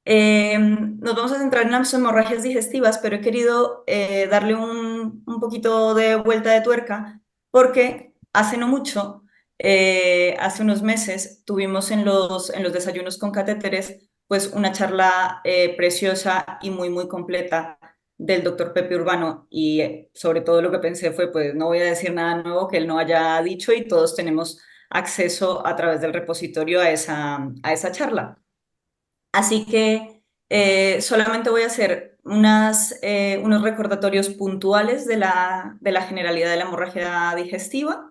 nos vamos a centrar en las hemorragias digestivas, pero he querido darle un poquito de vuelta de tuerca porque hace no mucho, hace unos meses, tuvimos en los desayunos con catéteres pues una charla preciosa y muy, muy completa del doctor Pepe Urbano y sobre todo lo que pensé fue pues no voy a decir nada nuevo que él no haya dicho y todos tenemos acceso a través del repositorio a esa charla. Así que solamente voy a hacer unos recordatorios puntuales de la generalidad de la hemorragia digestiva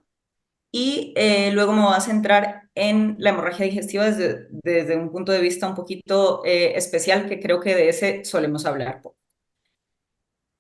y luego me voy a centrar en la hemorragia digestiva desde un punto de vista un poquito especial, que creo que de ese solemos hablar poco.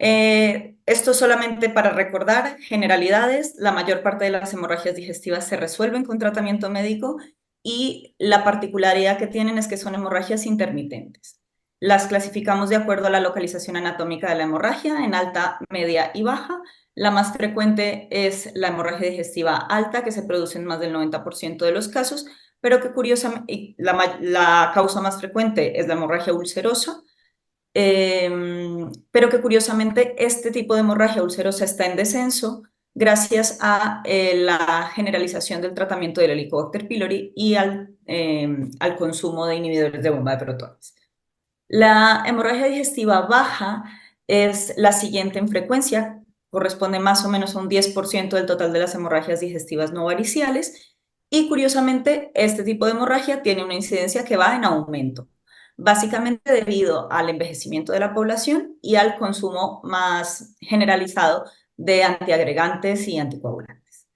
Esto solamente para recordar generalidades. La mayor parte de las hemorragias digestivas se resuelven con tratamiento médico y la particularidad que tienen es que son hemorragias intermitentes. Las clasificamos de acuerdo a la localización anatómica de la hemorragia, en alta, media y baja. La más frecuente es la hemorragia digestiva alta, que se produce en más del 90% de los casos, pero que curiosamente la causa más frecuente es la hemorragia ulcerosa, pero que curiosamente este tipo de hemorragia ulcerosa está en descenso gracias a la generalización del tratamiento del Helicobacter pylori y al consumo de inhibidores de bomba de protones. La hemorragia digestiva baja es la siguiente en frecuencia, corresponde más o menos a un 10% del total de las hemorragias digestivas no variciales y curiosamente este tipo de hemorragia tiene una incidencia que va en aumento, básicamente debido al envejecimiento de la población y al consumo más generalizado de antiagregantes y anticoagulantes.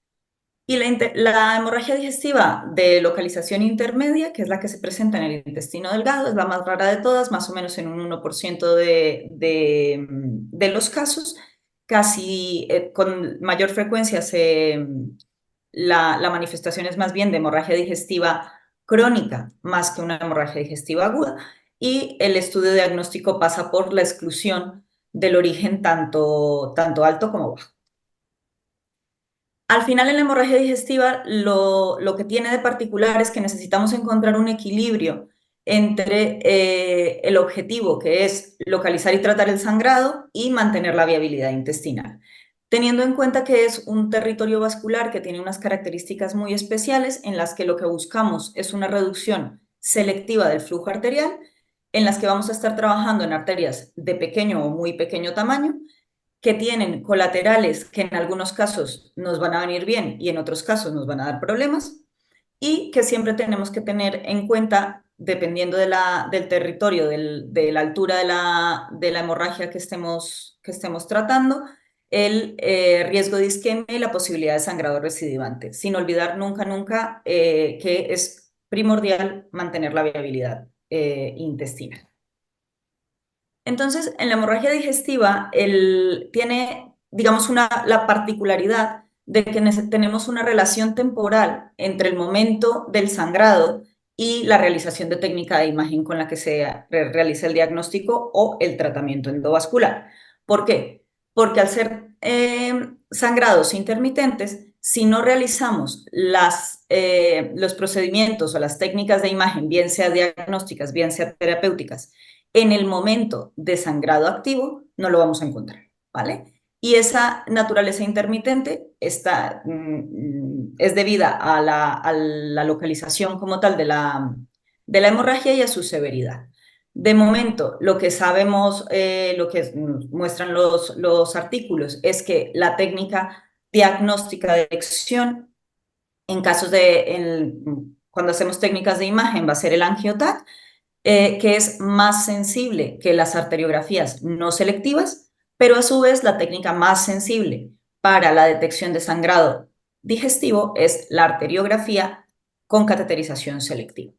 Y la hemorragia digestiva de localización intermedia, que es la que se presenta en el intestino delgado, es la más rara de todas, más o menos en un 1% de los casos. Casi con mayor frecuencia la manifestación es más bien de hemorragia digestiva crónica más que una hemorragia digestiva aguda y el estudio diagnóstico pasa por la exclusión del origen tanto alto como bajo. Al final en la hemorragia digestiva lo que tiene de particular es que necesitamos encontrar un equilibrio entre el objetivo, que es localizar y tratar el sangrado, y mantener la viabilidad intestinal. Teniendo en cuenta que es un territorio vascular que tiene unas características muy especiales en las que lo que buscamos es una reducción selectiva del flujo arterial, en las que vamos a estar trabajando en arterias de pequeño o muy pequeño tamaño, que tienen colaterales que en algunos casos nos van a venir bien y en otros casos nos van a dar problemas, y que siempre tenemos que tener en cuenta dependiendo del territorio, de la altura de la hemorragia que estemos tratando, el riesgo de isquemia y la posibilidad de sangrado recidivante, sin olvidar nunca que es primordial mantener la viabilidad intestinal. Entonces, en la hemorragia digestiva, tiene, digamos, la particularidad de que tenemos una relación temporal entre el momento del sangrado y la realización de técnica de imagen con la que se realiza el diagnóstico o el tratamiento endovascular. ¿Por qué? Porque al ser sangrados intermitentes, si no realizamos los procedimientos o las técnicas de imagen, bien sea diagnósticas, bien sea terapéuticas, en el momento de sangrado activo, no lo vamos a encontrar, ¿vale? Y esa naturaleza intermitente es debida a la localización como tal de la hemorragia y a su severidad. De momento, lo que sabemos, lo que muestran los artículos, es que la técnica diagnóstica de elección, en casos cuando hacemos técnicas de imagen, va a ser el AngioTAC, que es más sensible que las arteriografías no selectivas, pero a su vez la técnica más sensible para la detección de sangrado digestivo es la arteriografía con cateterización selectiva.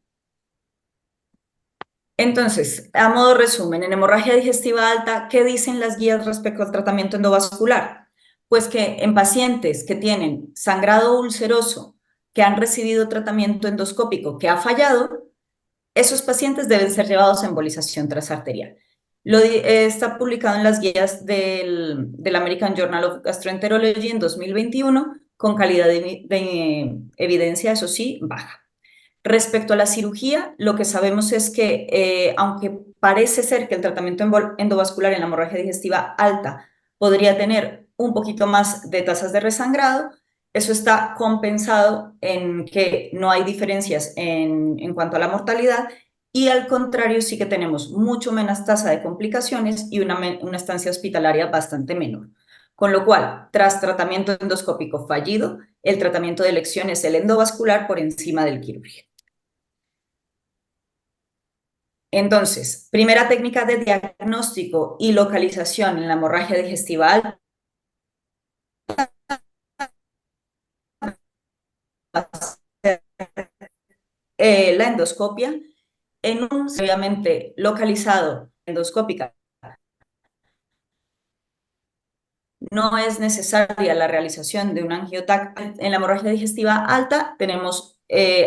Entonces, a modo resumen, en hemorragia digestiva alta, ¿qué dicen las guías respecto al tratamiento endovascular? Pues que en pacientes que tienen sangrado ulceroso, que han recibido tratamiento endoscópico que ha fallado, esos pacientes deben ser llevados a embolización transarterial. Está publicado en las guías del American Journal of Gastroenterology en 2021, con calidad de evidencia, eso sí, baja. Respecto a la cirugía, lo que sabemos es que, aunque parece ser que el tratamiento endovascular en la hemorragia digestiva alta podría tener un poquito más de tasas de resangrado, eso está compensado en que no hay diferencias en cuanto a la mortalidad y al contrario sí que tenemos mucho menos tasa de complicaciones y una estancia hospitalaria bastante menor. Con lo cual, tras tratamiento endoscópico fallido, el tratamiento de elección es el endovascular por encima del quirúrgico. Entonces, primera técnica de diagnóstico y localización en la hemorragia digestiva alta, la endoscopia, obviamente localizado endoscópica. No es necesaria la realización de un angioTAC. En la hemorragia digestiva alta tenemos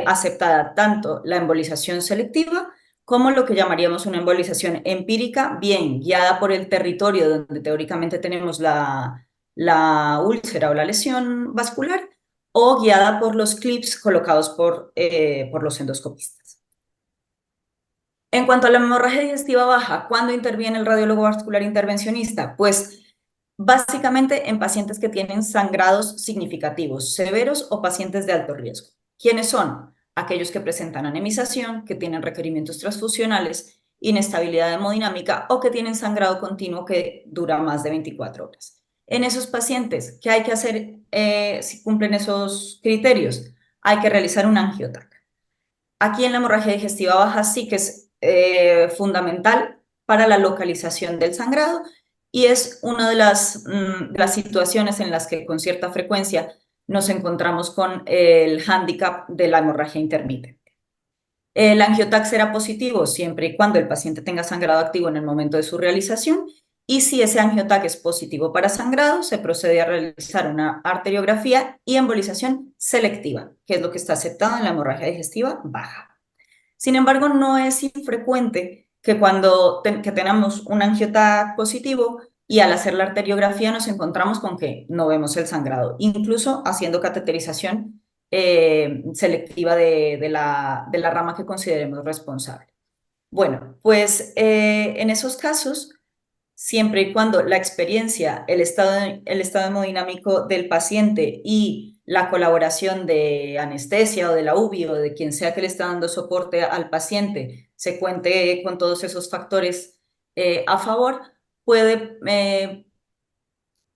aceptada tanto la embolización selectiva como lo que llamaríamos una embolización empírica, bien guiada por el territorio donde teóricamente tenemos la úlcera o la lesión vascular, o guiada por los clips colocados por los endoscopistas. En cuanto a la hemorragia digestiva baja, ¿cuándo interviene el radiólogo vascular intervencionista? Pues básicamente en pacientes que tienen sangrados significativos, severos o pacientes de alto riesgo. ¿Quiénes son? Aquellos que presentan anemización, que tienen requerimientos transfusionales, inestabilidad hemodinámica o que tienen sangrado continuo que dura más de 24 horas. En esos pacientes, ¿qué hay que hacer si cumplen esos criterios? Hay que realizar un angioTAC. Aquí en la hemorragia digestiva baja sí que es fundamental para la localización del sangrado y es una de las situaciones en las que con cierta frecuencia nos encontramos con el hándicap de la hemorragia intermitente. El angioTAC será positivo siempre y cuando el paciente tenga sangrado activo en el momento de su realización y si ese angioTAC es positivo para sangrado, se procede a realizar una arteriografía y embolización selectiva, que es lo que está aceptado en la hemorragia digestiva baja. Sin embargo, no es infrecuente que cuando tenemos un angioTAC positivo y al hacer la arteriografía nos encontramos con que no vemos el sangrado, incluso haciendo cateterización selectiva de la rama que consideremos responsable. Bueno, pues en esos casos, siempre y cuando la experiencia, el estado hemodinámico del paciente y la colaboración de anestesia o de la UBI o de quien sea que le está dando soporte al paciente se cuente con todos esos factores a favor, puede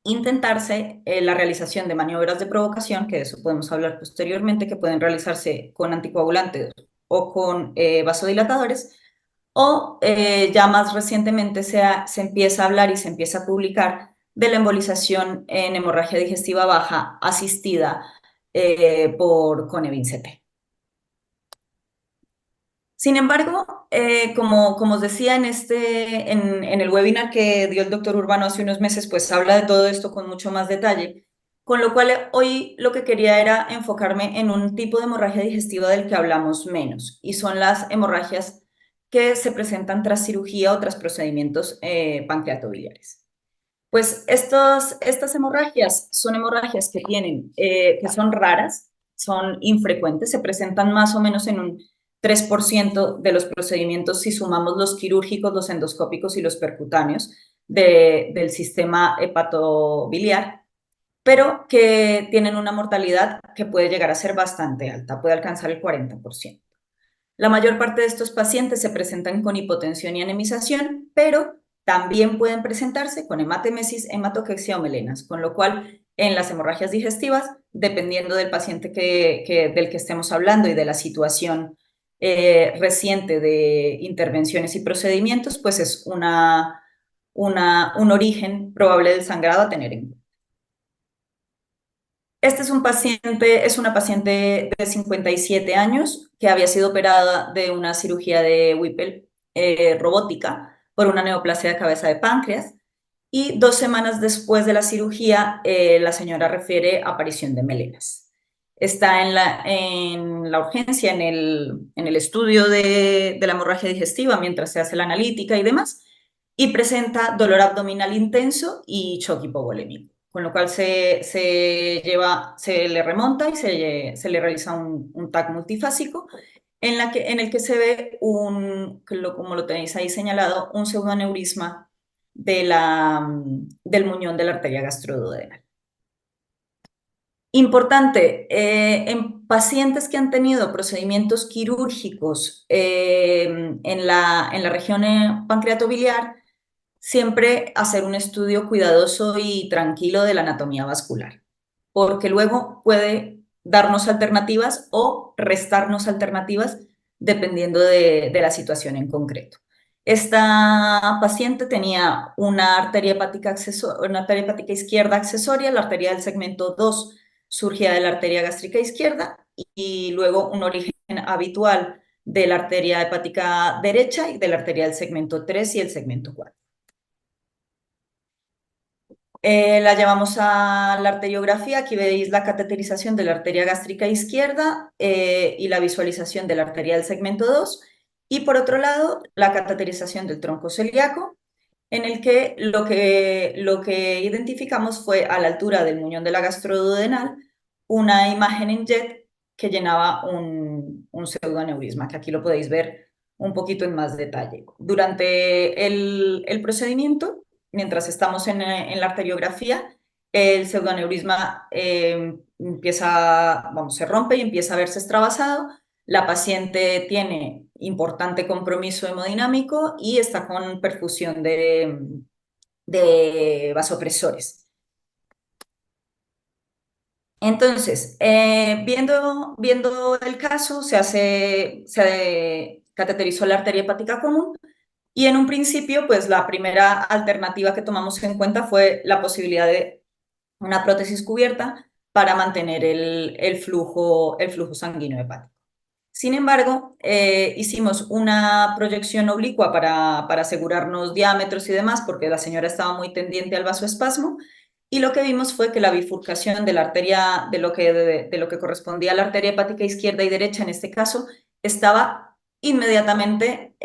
intentarse la realización de maniobras de provocación, que de eso podemos hablar posteriormente, que pueden realizarse con anticoagulantes o con vasodilatadores, o ya más recientemente se empieza a hablar y se empieza a publicar de la embolización en hemorragia digestiva baja asistida con EBIN-CP. Sin embargo, como os decía en el webinar que dio el doctor Urbano hace unos meses, pues habla de todo esto con mucho más detalle, con lo cual hoy lo que quería era enfocarme en un tipo de hemorragia digestiva del que hablamos menos, y son las hemorragias que se presentan tras cirugía o tras procedimientos pancreatobiliares. Pues estas hemorragias son hemorragias que son raras, son infrecuentes, se presentan más o menos en un 3% de los procedimientos si sumamos los quirúrgicos, los endoscópicos y los percutáneos del sistema hepatobiliar, pero que tienen una mortalidad que puede llegar a ser bastante alta, puede alcanzar el 40%. La mayor parte de estos pacientes se presentan con hipotensión y anemización, pero también pueden presentarse con hematemesis, hematoquexia o melenas, con lo cual en las hemorragias digestivas, dependiendo del paciente del que estemos hablando y de la situación reciente de intervenciones y procedimientos, pues es un origen probable del sangrado a tener en cuenta. Este es una paciente de 57 años que había sido operada de una cirugía de Whipple robótica por una neoplasia de cabeza de páncreas, y 2 semanas después de la cirugía la señora refiere aparición de melenas. Está en la urgencia, en el estudio de la hemorragia digestiva mientras se hace la analítica y demás, y presenta dolor abdominal intenso y shock hipovolémico, con lo cual se le remonta y se le realiza un TAC multifásico en el que se ve como lo tenéis ahí señalado, un pseudoaneurisma del muñón de la arteria gastroduodenal. Importante, en pacientes que han tenido procedimientos quirúrgicos en la región pancreatobiliar, siempre hacer un estudio cuidadoso y tranquilo de la anatomía vascular, porque luego puede darnos alternativas o restarnos alternativas dependiendo de la situación en concreto. Esta paciente tenía una arteria hepática izquierda accesoria, la arteria del segmento 2 surgía de la arteria gástrica izquierda, y luego un origen habitual de la arteria hepática derecha y de la arteria del segmento 3 y el segmento 4. La llevamos a la arteriografía. Aquí veis la cateterización de la arteria gástrica izquierda y la visualización de la arteria del segmento 2. Y por otro lado, la cateterización del tronco celíaco, en el que lo que identificamos fue a la altura del muñón de la gastroduodenal una imagen en JET que llenaba un pseudoaneurisma, que aquí lo podéis ver un poquito en más detalle. Durante el procedimiento, mientras estamos en la arteriografía, el pseudoaneurisma se rompe y empieza a verse extravasado. La paciente tiene importante compromiso hemodinámico y está con perfusión de vasopresores. Entonces, viendo el caso, se cateterizó la arteria hepática común, y en un principio, pues la primera alternativa que tomamos en cuenta fue la posibilidad de una prótesis cubierta para mantener el flujo sanguíneo hepático. Sin embargo, hicimos una proyección oblicua para asegurarnos diámetros y demás, porque la señora estaba muy tendiente al vasoespasmo, y lo que vimos fue que la bifurcación de la arteria, de lo que correspondía a la arteria hepática izquierda y derecha en este caso, estaba inmediatamente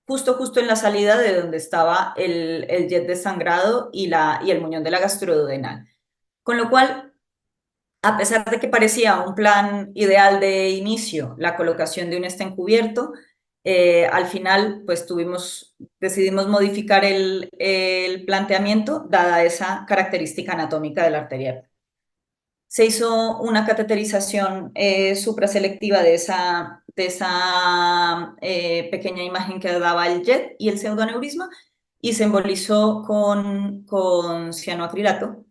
justo en la salida de donde estaba el jet de sangrado y el muñón de la gastroduodenal. Con lo cual, a pesar de que parecía un plan ideal de inicio, la colocación de un stent cubierto, al final pues decidimos modificar el planteamiento dada esa característica anatómica de la arteria. Se hizo una cateterización supraselectiva de esa pequeña imagen que daba el jet y el pseudoaneurisma, y se embolizó con cianoacrilato,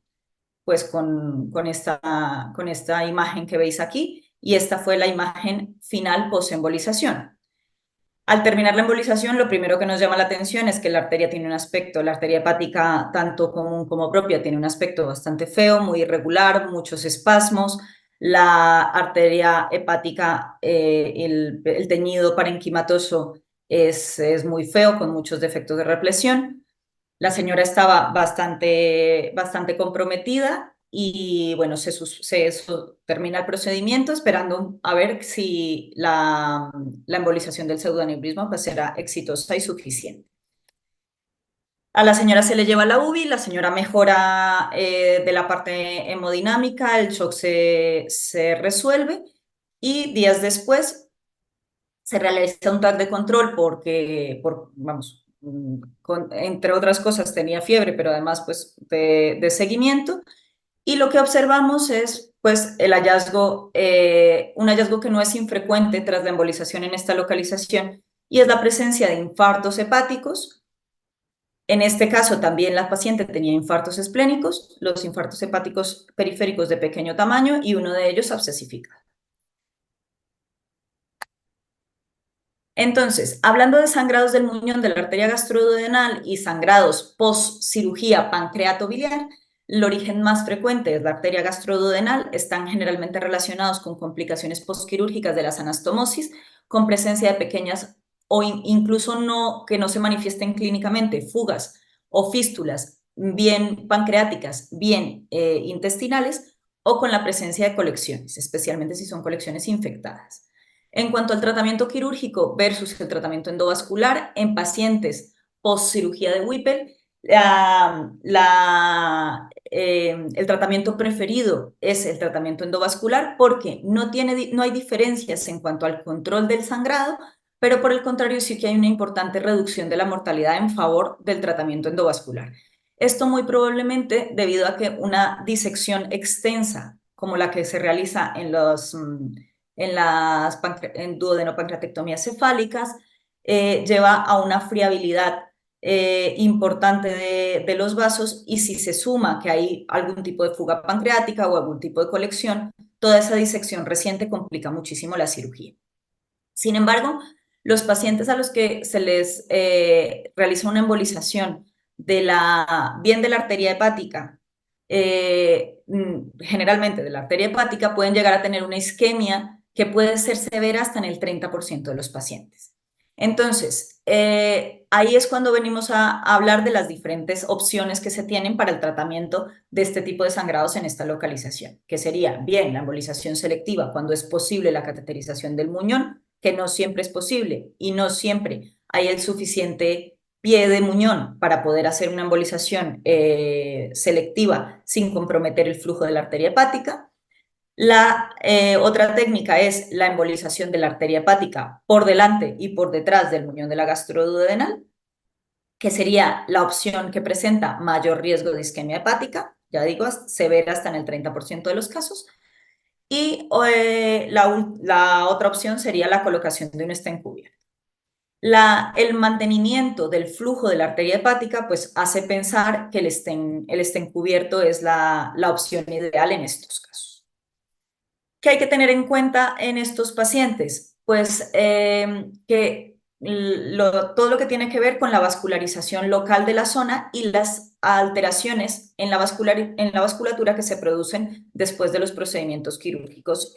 pues con esta imagen que veis aquí, y esta fue la imagen final posembolización. Al terminar la embolización, lo primero que nos llama la atención es que la arteria tiene un aspecto, la arteria hepática, tanto común como propia, tiene un aspecto bastante feo, muy irregular, muchos espasmos. La arteria hepática, el teñido parenquimatoso es muy feo, con muchos defectos de represión. La señora estaba bastante comprometida y bueno, termina el procedimiento esperando a ver si la embolización del pseudoaneurisma pues será exitosa y suficiente. A la señora se le lleva la UBI, la señora mejora de la parte hemodinámica, el shock se resuelve y días después se realiza un TAC de control entre otras cosas tenía fiebre, pero además pues de seguimiento. Y lo que observamos es pues el hallazgo, un hallazgo que no es infrecuente tras la embolización en esta localización, y es la presencia de infartos hepáticos. En este caso también la paciente tenía infartos esplénicos, los infartos hepáticos periféricos de pequeño tamaño y uno de ellos abscesificado. Entonces, hablando de sangrados del muñón de la arteria gastroduodenal y sangrados post-cirugía pancreatobiliar, el origen más frecuente es la arteria gastroduodenal, están generalmente relacionados con complicaciones postquirúrgicas de las anastomosis, con presencia de pequeñas o incluso que no se manifiesten clínicamente, fugas o fístulas, bien pancreáticas, bien intestinales, o con la presencia de colecciones, especialmente si son colecciones infectadas. En cuanto al tratamiento quirúrgico versus el tratamiento endovascular, en pacientes post-cirugía de Whipple, el tratamiento preferido es el tratamiento endovascular porque no hay diferencias en cuanto al control del sangrado, pero por el contrario sí que hay una importante reducción de la mortalidad en favor del tratamiento endovascular. Esto muy probablemente debido a que una disección extensa como la que se realiza en duodenopancreatectomías cefálicas lleva a una friabilidad importante de los vasos, y si se suma que hay algún tipo de fuga pancreática o algún tipo de colección, toda esa disección reciente complica muchísimo la cirugía. Sin embargo, los pacientes a los que se les realiza una embolización bien de la arteria hepática, generalmente de la arteria hepática, pueden llegar a tener una isquemia que puede ser severa hasta en el 30% de los pacientes. Entonces, ahí es cuando venimos a hablar de las diferentes opciones que se tienen para el tratamiento de este tipo de sangrados en esta localización, que sería bien la embolización selectiva cuando es posible la cateterización del muñón, que no siempre es posible y no siempre hay el suficiente pie de muñón para poder hacer una embolización selectiva sin comprometer el flujo de la arteria hepática. La otra técnica es la embolización de la arteria hepática por delante y por detrás del muñón de la gastroduodenal, que sería la opción que presenta mayor riesgo de isquemia hepática, ya digo, severa hasta en el 30% de los casos. Y la otra opción sería la colocación de un stent cubierto. El mantenimiento del flujo de la arteria hepática pues hace pensar que el stent cubierto es la opción ideal en estos casos. ¿Qué hay que tener en cuenta en estos pacientes? Pues que todo lo que tiene que ver con la vascularización local de la zona y las alteraciones en la vasculatura que se producen después de los procedimientos quirúrgicos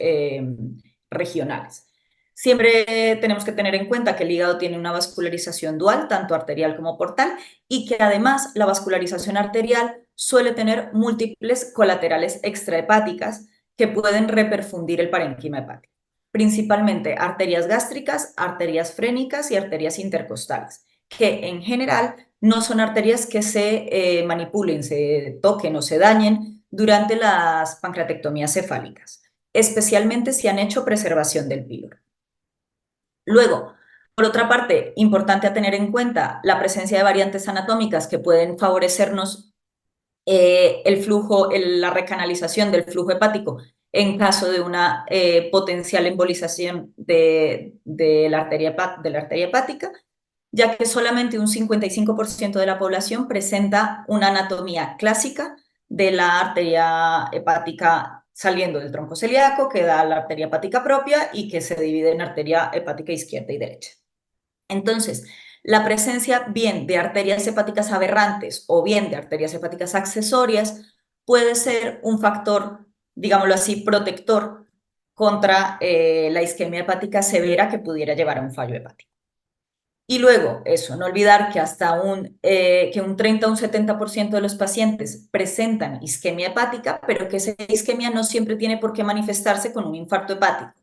regionales. Siempre tenemos que tener en cuenta que el hígado tiene una vascularización dual, tanto arterial como portal, y que además la vascularización arterial suele tener múltiples colaterales extrahepáticas que pueden reperfundir el parénquima hepático, principalmente arterias gástricas, arterias frénicas y arterias intercostales, que en general no son arterias que se manipulen, se toquen o se dañen durante las pancreatectomías cefálicas, especialmente si han hecho preservación del píloro. Luego, por otra parte, importante a tener en cuenta la presencia de variantes anatómicas que pueden favorecernos el flujo, la recanalización del flujo hepático en caso de una potencial embolización de la arteria hepática, ya que solamente un 55% de la población presenta una anatomía clásica de la arteria hepática saliendo del tronco celíaco, que da la arteria hepática propia y que se divide en arteria hepática izquierda y derecha. Entonces, la presencia bien de arterias hepáticas aberrantes o bien de arterias hepáticas accesorias puede ser un factor, digámoslo así, protector contra la isquemia hepática severa que pudiera llevar a un fallo hepático. Y luego, eso, no olvidar que hasta que un 30 o un 70% de los pacientes presentan isquemia hepática, pero que esa isquemia no siempre tiene por qué manifestarse con un infarto hepático.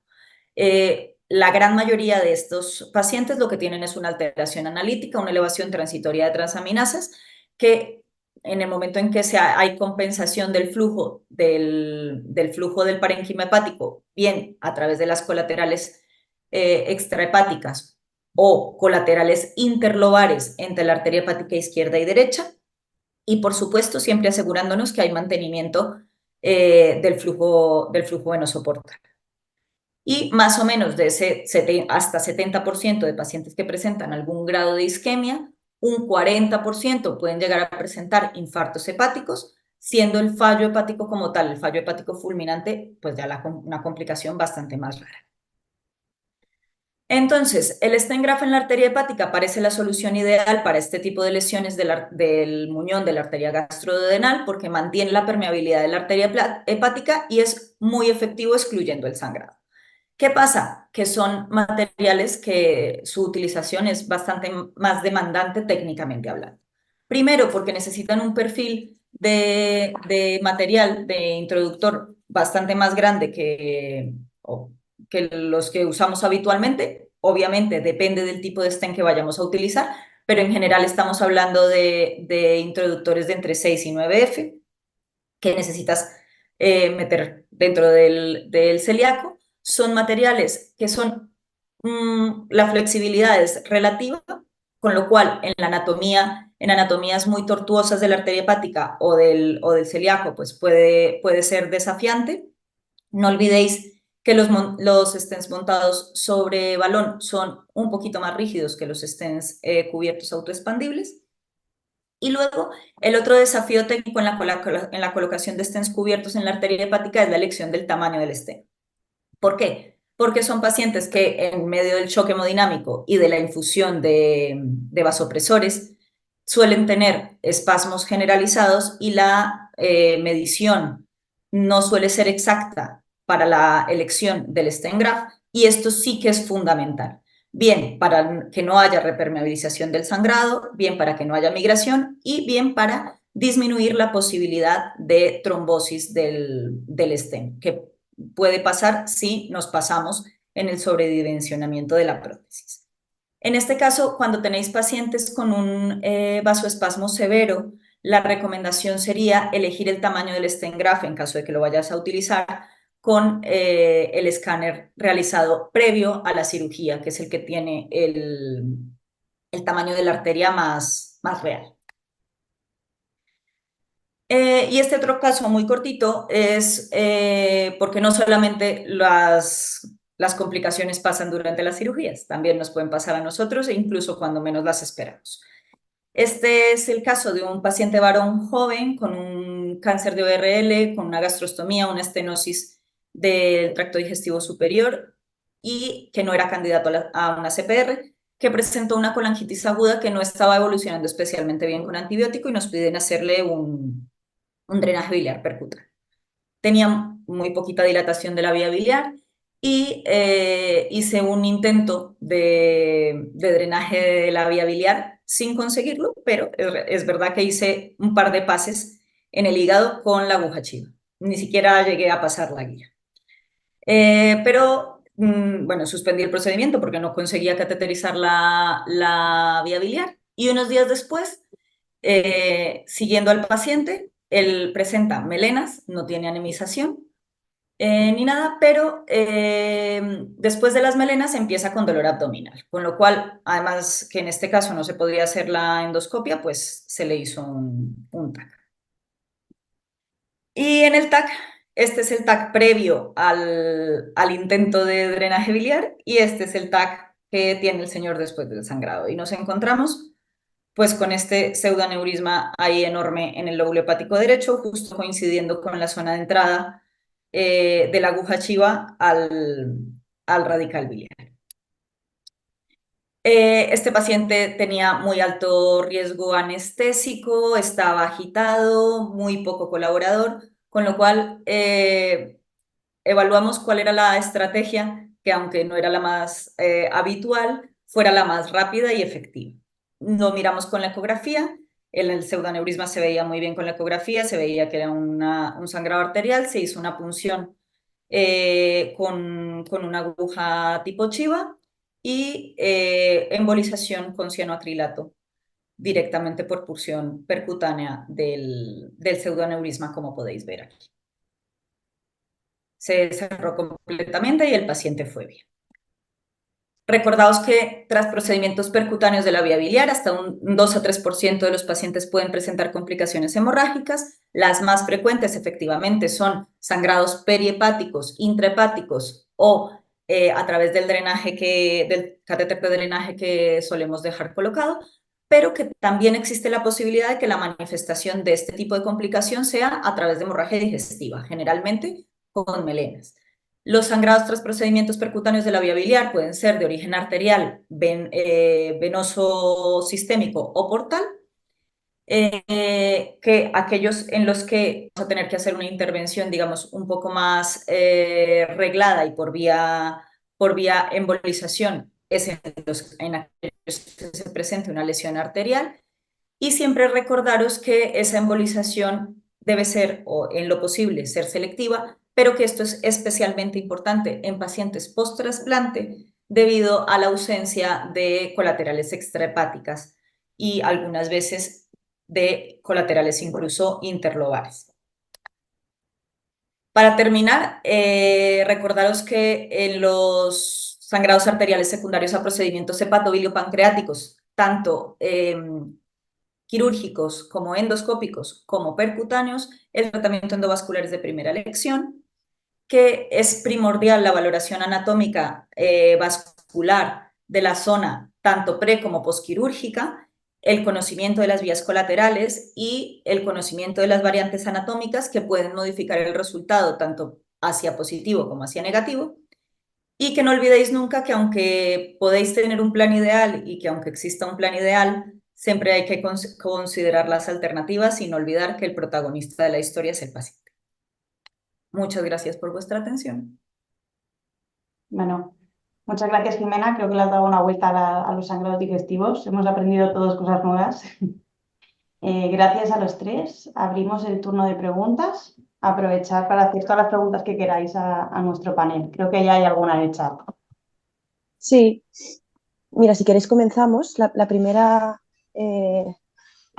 La gran mayoría de estos pacientes lo que tienen es una alteración analítica, una elevación transitoria de transaminasas, que en el momento en que hay compensación del flujo del parénquima hepático, bien a través de las colaterales extrahepáticas o colaterales interlobares entre la arteria hepática izquierda y derecha, y por supuesto siempre asegurándonos que hay mantenimiento del flujo venoso portal. Y más o menos de ese hasta 70% de pacientes que presentan algún grado de isquemia, un 40% pueden llegar a presentar infartos hepáticos, siendo el fallo hepático como tal, el fallo hepático fulminante, pues ya una complicación bastante más rara. Entonces, el stent graft en la arteria hepática parece la solución ideal para este tipo de lesiones del muñón de la arteria gastroduodenal porque mantiene la permeabilidad de la arteria hepática y es muy efectivo excluyendo el sangrado. ¿Qué pasa? Que son materiales que su utilización es bastante más demandante técnicamente hablando. Primero, porque necesitan un perfil de material, de introductor bastante más grande que los que usamos habitualmente. Obviamente depende del tipo de stent que vayamos a utilizar, pero en general estamos hablando de introductores de entre 6 y 9F que necesitas meter dentro del celíaco. Son materiales que son, la flexibilidad es relativa, con lo cual en anatomías muy tortuosas de la arteria hepática o del celíaco, pues puede ser desafiante. No olvidéis que los stents montados sobre balón son un poquito más rígidos que los stents cubiertos autoexpandibles. Y luego, el otro desafío técnico en la colocación de stents cubiertos en la arteria hepática es la elección del tamaño del stent. ¿Por qué? Porque son pacientes que en medio del choque hemodinámico y de la infusión de vasopresores suelen tener espasmos generalizados y la medición no suele ser exacta para la elección del stent graft, y esto sí que es fundamental. Bien para que no haya repermeabilización del sangrado, bien para que no haya migración y bien para disminuir la posibilidad de trombosis del stent, que puede pasar si nos pasamos en el sobredimensionamiento de la prótesis. En este caso, cuando tenéis pacientes con un vasoespasmo severo, la recomendación sería elegir el tamaño del stent graft en caso de que lo vayas a utilizar con el escáner realizado previo a la cirugía, que es el que tiene el tamaño de la arteria más real. Y este otro caso muy cortito es porque no solamente las complicaciones pasan durante las cirugías, también nos pueden pasar a nosotros e incluso cuando menos las esperamos. Este es el caso de un paciente varón joven con un cáncer de ORL, con una gastrostomía, una estenosis del tracto digestivo superior y que no era candidato a una CPR, que presentó una colangitis aguda que no estaba evolucionando especialmente bien con antibiótico y nos piden hacerle un drenaje biliar percutáneo. Tenía muy poquita dilatación de la vía biliar y hice un intento de drenaje de la vía biliar sin conseguirlo, pero es verdad que hice un par de pases en el hígado con la aguja chiva. Ni siquiera llegué a pasar la guía. Pero, bueno, suspendí el procedimiento porque no conseguía cateterizar la vía biliar y unos días después, siguiendo al paciente, él presenta melenas, no tiene anemización ni nada, pero después de las melenas empieza con dolor abdominal, con lo cual, además que en este caso no se podía hacer la endoscopia, pues se le hizo un TAC. Y en el TAC, este es el TAC previo al intento de drenaje biliar y este es el TAC que tiene el señor después del sangrado. Y nos encontramos pues con este pseudoaneurisma ahí enorme en el lóbulo hepático derecho, justo coincidiendo con la zona de entrada de la aguja chiva al radical biliar. Este paciente tenía muy alto riesgo anestésico, estaba agitado, muy poco colaborador, con lo cual evaluamos cuál era la estrategia que, aunque no era la más habitual, fuera la más rápida y efectiva. Lo miramos con la ecografía, el pseudoaneurisma se veía muy bien con la ecografía, se veía que era un sangrado arterial, se hizo una punción con una aguja tipo chiva y embolización con cianoacrilato directamente por pulsión percutánea del pseudoaneurisma, como podéis ver aquí. Se cerró completamente y el paciente fue bien. Recordaos que tras procedimientos percutáneos de la vía biliar, hasta un 2 a 3% de los pacientes pueden presentar complicaciones hemorrágicas. Las más frecuentes, efectivamente, son sangrados perihepáticos, intrahepáticos o a través del del catéter de drenaje que solemos dejar colocado, pero que también existe la posibilidad de que la manifestación de este tipo de complicación sea a través de hemorragia digestiva, generalmente con melenas. Los sangrados tras procedimientos percutáneos de la vía biliar pueden ser de origen arterial, venoso sistémico o portal, que aquellos en los que vamos a tener que hacer una intervención, digamos, un poco más reglada y por vía embolización, es en aquellos que se presente una lesión arterial. Y siempre recordaros que esa embolización debe ser, o en lo posible, ser selectiva, pero que esto es especialmente importante en pacientes post-trasplante debido a la ausencia de colaterales extrahepáticas y algunas veces de colaterales incluso interlobares. Para terminar, recordaros que en los sangrados arteriales secundarios a procedimientos hepatobiliopancreáticos, tanto quirúrgicos como endoscópicos como percutáneos, el tratamiento endovascular es de primera elección, que es primordial la valoración anatómica vascular de la zona tanto pre como posquirúrgica, el conocimiento de las vías colaterales y el conocimiento de las variantes anatómicas que pueden modificar el resultado tanto hacia positivo como hacia negativo. Y que no olvidéis nunca que aunque podéis tener un plan ideal y que aunque exista un plan ideal, siempre hay que considerar las alternativas sin olvidar que el protagonista de la historia es el paciente. Muchas gracias por vuestra atención. Bueno, muchas gracias, Jimena. Creo que le has dado una vuelta a los sangrados digestivos. Hemos aprendido todas cosas nuevas. Gracias a los tres. Abrimos el turno de preguntas. Aprovechar para hacer todas las preguntas que queráis a nuestro panel. Creo que ya hay alguna en el chat. Sí, mira, si queréis comenzamos. La primera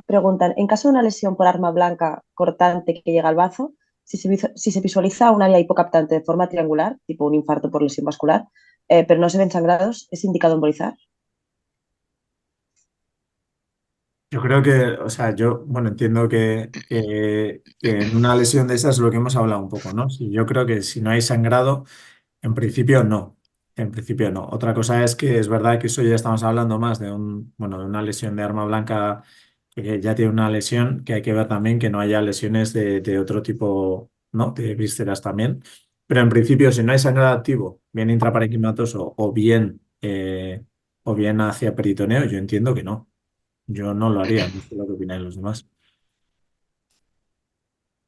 pregunta, en caso de una lesión por arma blanca cortante que llega al bazo, si se visualiza un área hipocaptante de forma triangular, tipo un infarto por lesión vascular, pero no se ven sangrados, ¿es indicado embolizar? Yo creo que, o sea, bueno, entiendo que en una lesión de esas es lo que hemos hablado un poco, ¿no? Yo creo que si no hay sangrado, en principio no. En principio no. Otra cosa es que es verdad que eso ya estamos hablando más de bueno, de una lesión de arma blanca que ya tiene una lesión, que hay que ver también que no haya lesiones de otro tipo, ¿no? De vísceras también. Pero en principio, si no hay sangrado activo, bien intraparenquimatoso o bien hacia peritoneo, yo entiendo que no. Yo no lo haría, no sé lo que opinan los demás.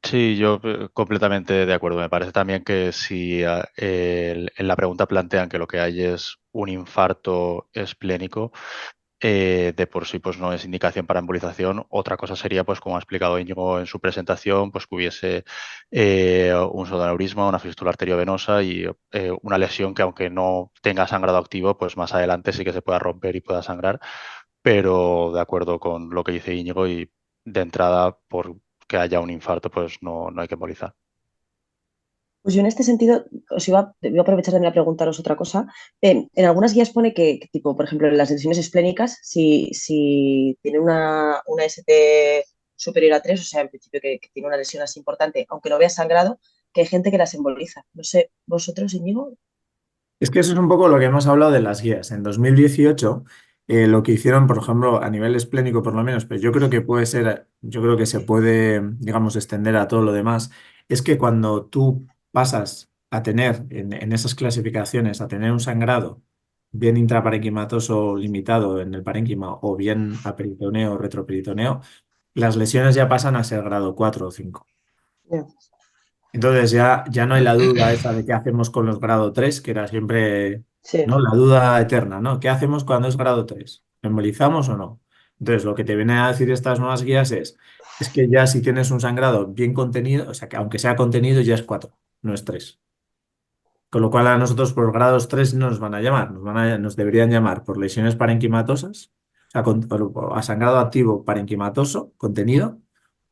Sí, yo completamente de acuerdo. Me parece también que si en la pregunta plantean que lo que hay es un infarto esplénico, de por sí pues no es indicación para embolización. Otra cosa sería, pues como ha explicado Íñigo en su presentación, pues que hubiese un pseudoaneurisma, una fístula arteriovenosa y una lesión que aunque no tenga sangrado activo, pues más adelante sí que se pueda romper y pueda sangrar. Pero de acuerdo con lo que dice Íñigo y de entrada, por que haya un infarto, pues no hay que embolizar. Pues yo en este sentido voy a aprovechar también a preguntaros otra cosa. En algunas guías pone tipo, por ejemplo, en las lesiones esplénicas, si tiene una ST superior a 3, o sea, en principio que tiene una lesión así importante, aunque no vea sangrado, que hay gente que las emboliza. No sé, ¿vosotros, Íñigo? Es que eso es un poco lo que hemos hablado de las guías. En 2018 lo que hicieron, por ejemplo, a nivel esplénico por lo menos, pero yo creo que puede ser, yo creo que se puede, digamos, extender a todo lo demás, es que cuando tú pasas a tener en esas clasificaciones, a tener un sangrado bien intraparenquimatoso limitado en el parénquima o bien aperitoneo o retroperitoneo, las lesiones ya pasan a ser grado 4 o 5. Ya. Entonces ya no hay la duda esa de qué hacemos con los grado 3 que era siempre, Sí, ¿no? La duda eterna, ¿no? ¿Qué hacemos cuando es grado 3? ¿Embolizamos o no? Entonces, lo que te vienen a decir estas nuevas guías es que ya si tienes un sangrado bien contenido, o sea, que aunque sea contenido, ya es 4, no es 3. Con lo cual a nosotros por grados 3 no nos van a llamar, nos deberían llamar por lesiones parenquimatosos, o sea, a sangrado activo parenquimatoso, contenido,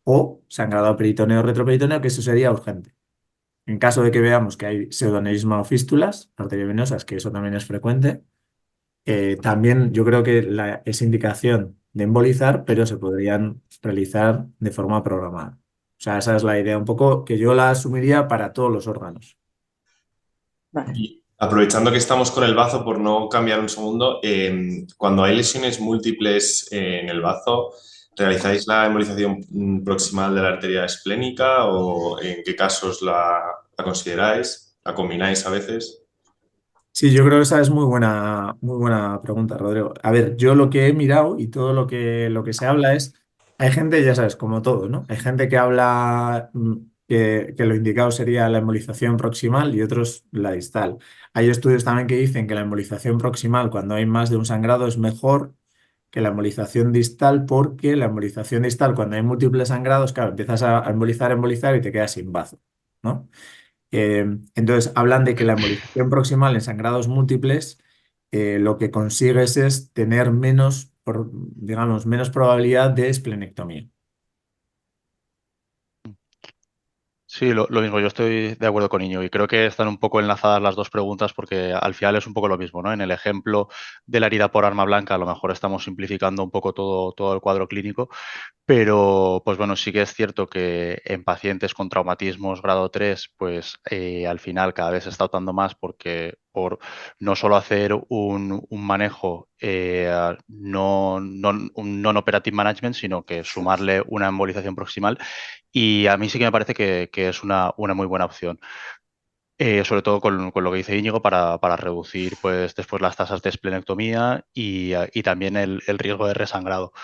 o sangrado peritoneo retroperitoneo, que eso sería urgente. En caso de que veamos que hay pseudoaneurisma o fístulas arteriovenosas, que eso también es frecuente, también yo creo que es indicación de embolizar, pero se podrían realizar de forma programada. O sea, esa es la idea un poco que yo la asumiría para todos los órganos. vale. Y aprovechando que estamos con el bazo, por no cambiar un segundo, cuando hay lesiones múltiples en el bazo, ¿realizáis la embolización proximal de la arteria esplénica o en qué casos la consideráis? ¿La combináis a veces? Sí, yo creo que esa es muy buena pregunta, Rodrigo. A ver, yo lo que he mirado y todo lo que se habla es, hay gente, ya sabes, como todo, ¿no? Hay gente que habla que lo indicado sería la embolización proximal y otros la distal. Hay estudios también que dicen que la embolización proximal, cuando hay más de un sangrado, es mejor que la embolización distal porque la embolización distal, cuando hay múltiples sangrados, claro, empiezas a embolizar y te quedas sin bazo, ¿no? Entonces, hablan de que la embolización proximal en sangrados múltiples lo que consigues es tener menos, digamos, menos probabilidad de esplenectomía. Sí, lo mismo, yo estoy de acuerdo con Iñigo y creo que están un poco enlazadas las dos preguntas porque al final es un poco lo mismo, ¿no? En el ejemplo de la herida por arma blanca a lo mejor estamos simplificando un poco todo el cuadro clínico, pero pues bueno, sí que es cierto que en pacientes con traumatismos grado 3 pues al final cada vez se está optando más porque por no solo hacer un manejo un non-operative management, sino que sumarle una embolización proximal y a mí sí que me parece que es una muy buena opción. Sobre todo con lo que dice Íñigo para reducir pues después las tasas de esplenectomía y también el riesgo de resangrado.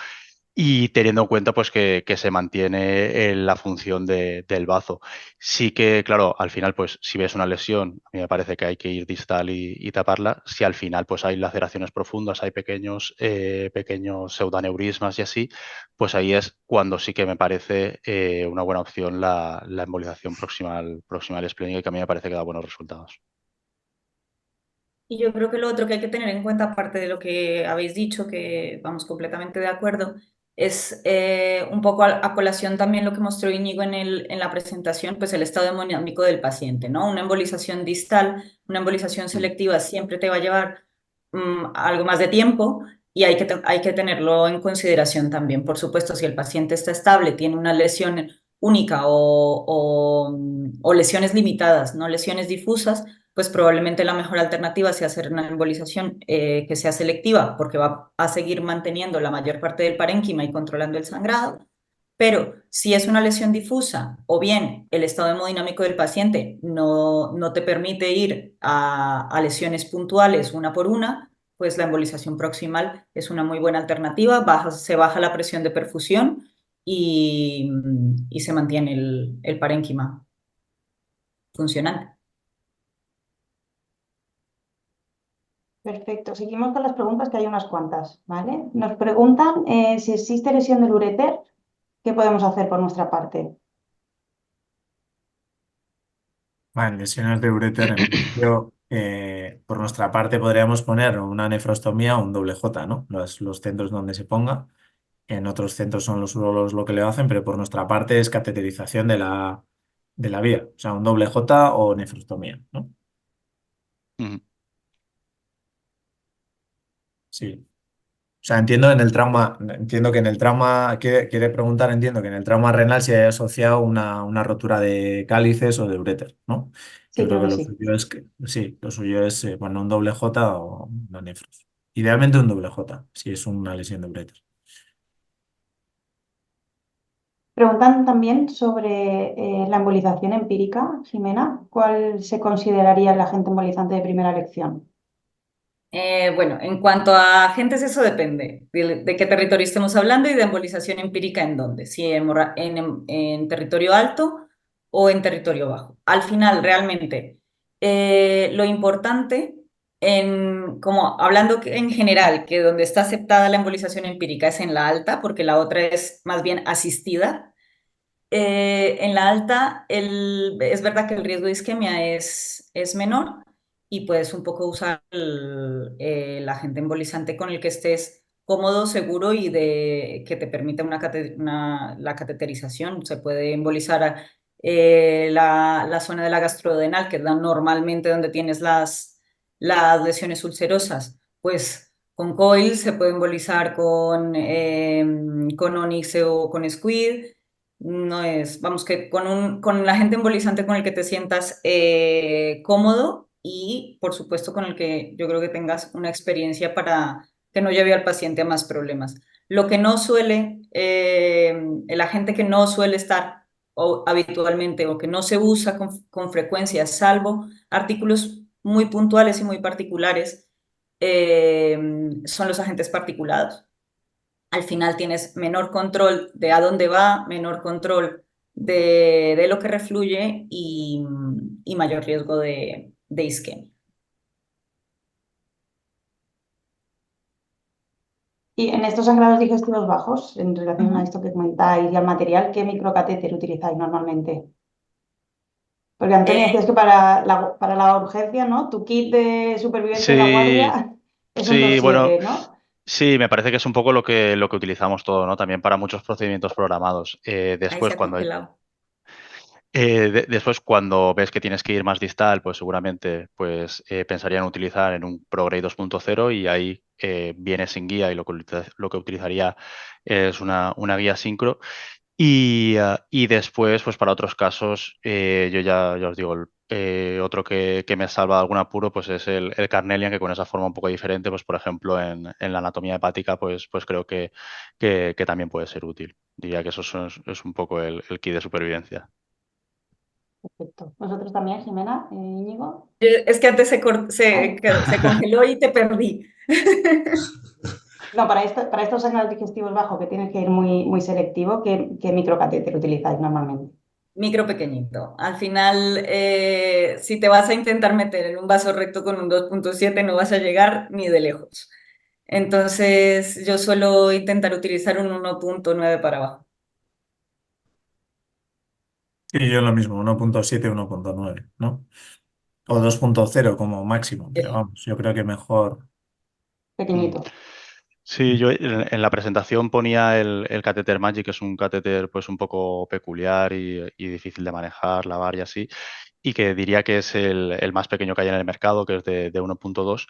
Y teniendo en cuenta pues que se mantiene la función del bazo. Sí que, claro, al final, pues si ves una lesión, a mí me parece que hay que ir distal y taparla. Si al final pues hay laceraciones profundas, hay pequeños pseudoaneurismas y así, pues ahí es cuando sí que me parece una buena opción la embolización proximal esplénica y que a mí me parece que da buenos resultados. Y yo creo que lo otro que hay que tener en cuenta, aparte de lo que habéis dicho, que vamos completamente de acuerdo, es un poco a colación también lo que mostró Íñigo en la presentación, pues el estado hemodinámico del paciente, ¿no? Una embolización distal, una embolización selectiva siempre te va a llevar algo más de tiempo y hay que tenerlo en consideración también. Por supuesto, si el paciente está estable, tiene una lesión única o lesiones limitadas, no lesiones difusas, pues probablemente la mejor alternativa sea hacer una embolización que sea selectiva, porque va a seguir manteniendo la mayor parte del parénquima y controlando el sangrado. Pero si es una lesión difusa o bien el estado hemodinámico del paciente no te permite ir a lesiones puntuales una por una, pues la embolización proximal es una muy buena alternativa, se baja la presión de perfusión y se mantiene el parénquima funcionante. Perfecto. Seguimos con las preguntas, que hay unas cuantas, ¿vale? Nos preguntan si existe lesión del uréter, ¿qué podemos hacer por nuestra parte? Bueno, lesiones de uréter, en principio, por nuestra parte podríamos poner una nefrostomía o un doble J, ¿no? Los centros donde se ponga. En otros centros son los urólogos lo que le hacen, pero por nuestra parte es cateterización de la vía, o sea, un doble J o nefrostomía, ¿no? Ujú. Sí. O sea, entiendo que en el trauma, quiere preguntar, entiendo que en el trauma renal se haya asociado una rotura de cálices o de uréter, ¿no? Yo Sí, creo creo que que lo sí. suyo es bueno, un doble J o una nefros. Idealmente un doble J, si es una lesión de ureter. Preguntan también sobre la embolización empírica, Jimena. ¿Cuál se consideraría el agente embolizante de primera elección? Bueno, en cuanto a agentes, eso depende de qué territorio estemos hablando y de embolización empírica en dónde, si en territorio alto o en territorio bajo. Al final, realmente, lo importante, como hablando en general, que donde está aceptada la embolización empírica es en la alta, porque la otra es más bien asistida. En la alta, es verdad que el riesgo de isquemia es menor y puedes un poco usar el agente embolizante con el que estés cómodo, seguro y que te permita la cateterización. Se puede embolizar la zona de la gastrodenal, que es normalmente donde tienes las lesiones ulcerosas. Pues con coil se puede embolizar con Onyx o con Squid. No es, vamos, que con el agente embolizante con el que te sientas cómodo y, por supuesto, con el que yo creo que tengas una experiencia para que no lleve al paciente a más problemas. Lo que no suele, el agente que no suele estar habitualmente o que no se usa con frecuencia, salvo artículos muy puntuales y muy particulares, son los agentes particulados. Al final tienes menor control de a dónde va, menor control de lo que refluye y mayor riesgo de isquemia. Y en estos sangrados digestivos bajos, en relación a esto que comentáis y al material, ¿qué microcatéter utilizáis normalmente? Porque Antonio, decías que para la urgencia, ¿no? Tu kit de supervivencia de la Sí, guardia es un sí, bueno, 2.7, ¿no? sí, me parece que es un poco lo que utilizamos todo, ¿no? También para muchos procedimientos programados. Ahí se Después, ha cuando congelado. Después, cuando ves que tienes que ir más distal, pues seguramente pensaría en utilizar en un ProGrade 2.0 y ahí viene sin guía y lo que utilizaría es una guía sincro. Y después, pues para otros casos, yo ya os digo, otro que me salva de algún apuro pues es el Carnelian, que con esa forma un poco diferente, pues por ejemplo en la anatomía hepática, pues creo que también puede ser útil. Diría que eso es un poco el kit de supervivencia. Perfecto. ¿Vosotros también, Jimena, Íñigo? Es que antes se congeló y te perdí. No, para estos sangrados digestivos bajos que tienes que ir muy, muy selectivo, ¿qué microcatéter utilizáis normalmente? Micro pequeñito. Al final, si te vas a intentar meter en un vaso recto con un 2.7, no vas a llegar ni de lejos. Entonces, yo suelo intentar utilizar un 1.9 para abajo. Y yo lo mismo, 1.7, 1.9, ¿no? O 2.0 como máximo, pero Eh, vamos, yo creo que mejor. Mm. Pequeñito. Sí, yo en la presentación ponía el catéter Magic, que es un catéter pues un poco peculiar y difícil de manejar, lavar y así, y que diría que es el más pequeño que hay en el mercado, que es de 1.2.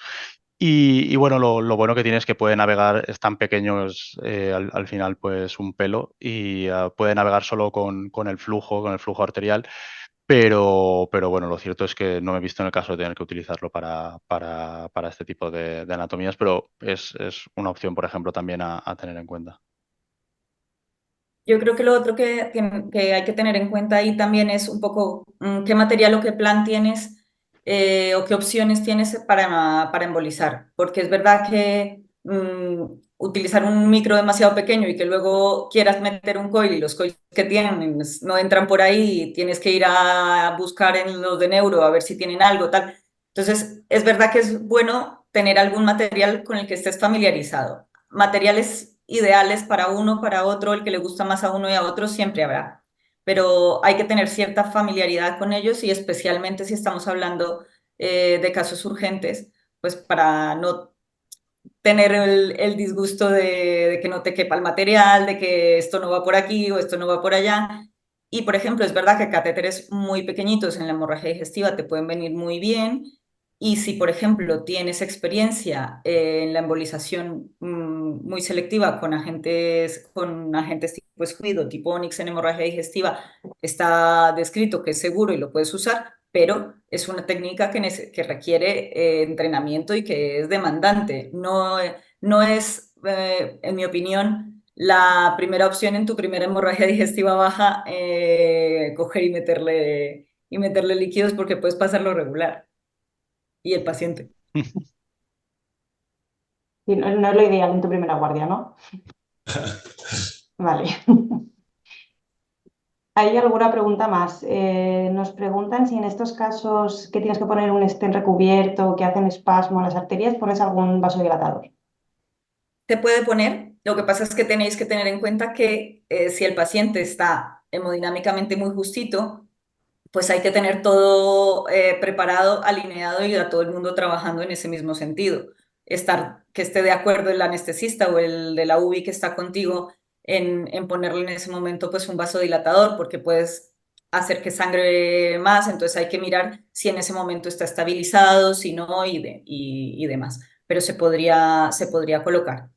Y bueno, lo bueno que tiene es que puede navegar, es tan pequeño, al final pues un pelo, y puede navegar solo con el flujo arterial. Pero bueno, lo cierto es que no me he visto en el caso de tener que utilizarlo para este tipo de anatomías, pero es una opción, por ejemplo, también a tener en cuenta. Yo creo que lo otro que hay que tener en cuenta ahí también es un poco qué material o qué plan tienes o qué opciones tienes para embolizar. Porque es verdad que utilizar un micro demasiado pequeño y que luego quieras meter un coil y los coils que tienen no entran por ahí y tienes que ir a buscar en los de neuro a ver si tienen algo, tal. Entonces, es verdad que es bueno tener algún material con el que estés familiarizado. Materiales ideales para uno, para otro, el que le gusta más a uno y a otro siempre habrá, pero hay que tener cierta familiaridad con ellos y especialmente si estamos hablando de casos urgentes, pues para no tener el disgusto de que no te quepa el material, de que esto no va por aquí o esto no va por allá. Y, por ejemplo, es verdad que catéteres muy pequeñitos en la hemorragia digestiva te pueden venir muy bien. Y si, por ejemplo, tienes experiencia en la embolización muy selectiva con agentes tipo Squid o tipo Onyx en hemorragia digestiva, está descrito que es seguro y lo puedes usar, pero es una técnica que requiere entrenamiento y que es demandante. No es, en mi opinión, la primera opción en tu primera hemorragia digestiva baja, coger y meterle líquidos, porque puedes pasarlo regular. Y el paciente. Sí, no es lo ideal en tu primera guardia, ¿no? Vale. ¿Hay alguna pregunta más? Nos preguntan si en estos casos que tienes que poner un stent recubierto, que hacen espasmo a las arterias, pones algún vasodilatador. Se puede poner, lo que pasa es que tenéis que tener en cuenta que si el paciente está hemodinámicamente muy justito, pues hay que tener todo preparado, alineado y a todo el mundo trabajando en ese mismo sentido. Que esté de acuerdo el anestesista o el de la UBI que está contigo en ponerle en ese momento pues un vasodilatador, porque puedes hacer que sangre más, entonces hay que mirar si en ese momento está estabilizado, si no y demás, pero se podría colocar.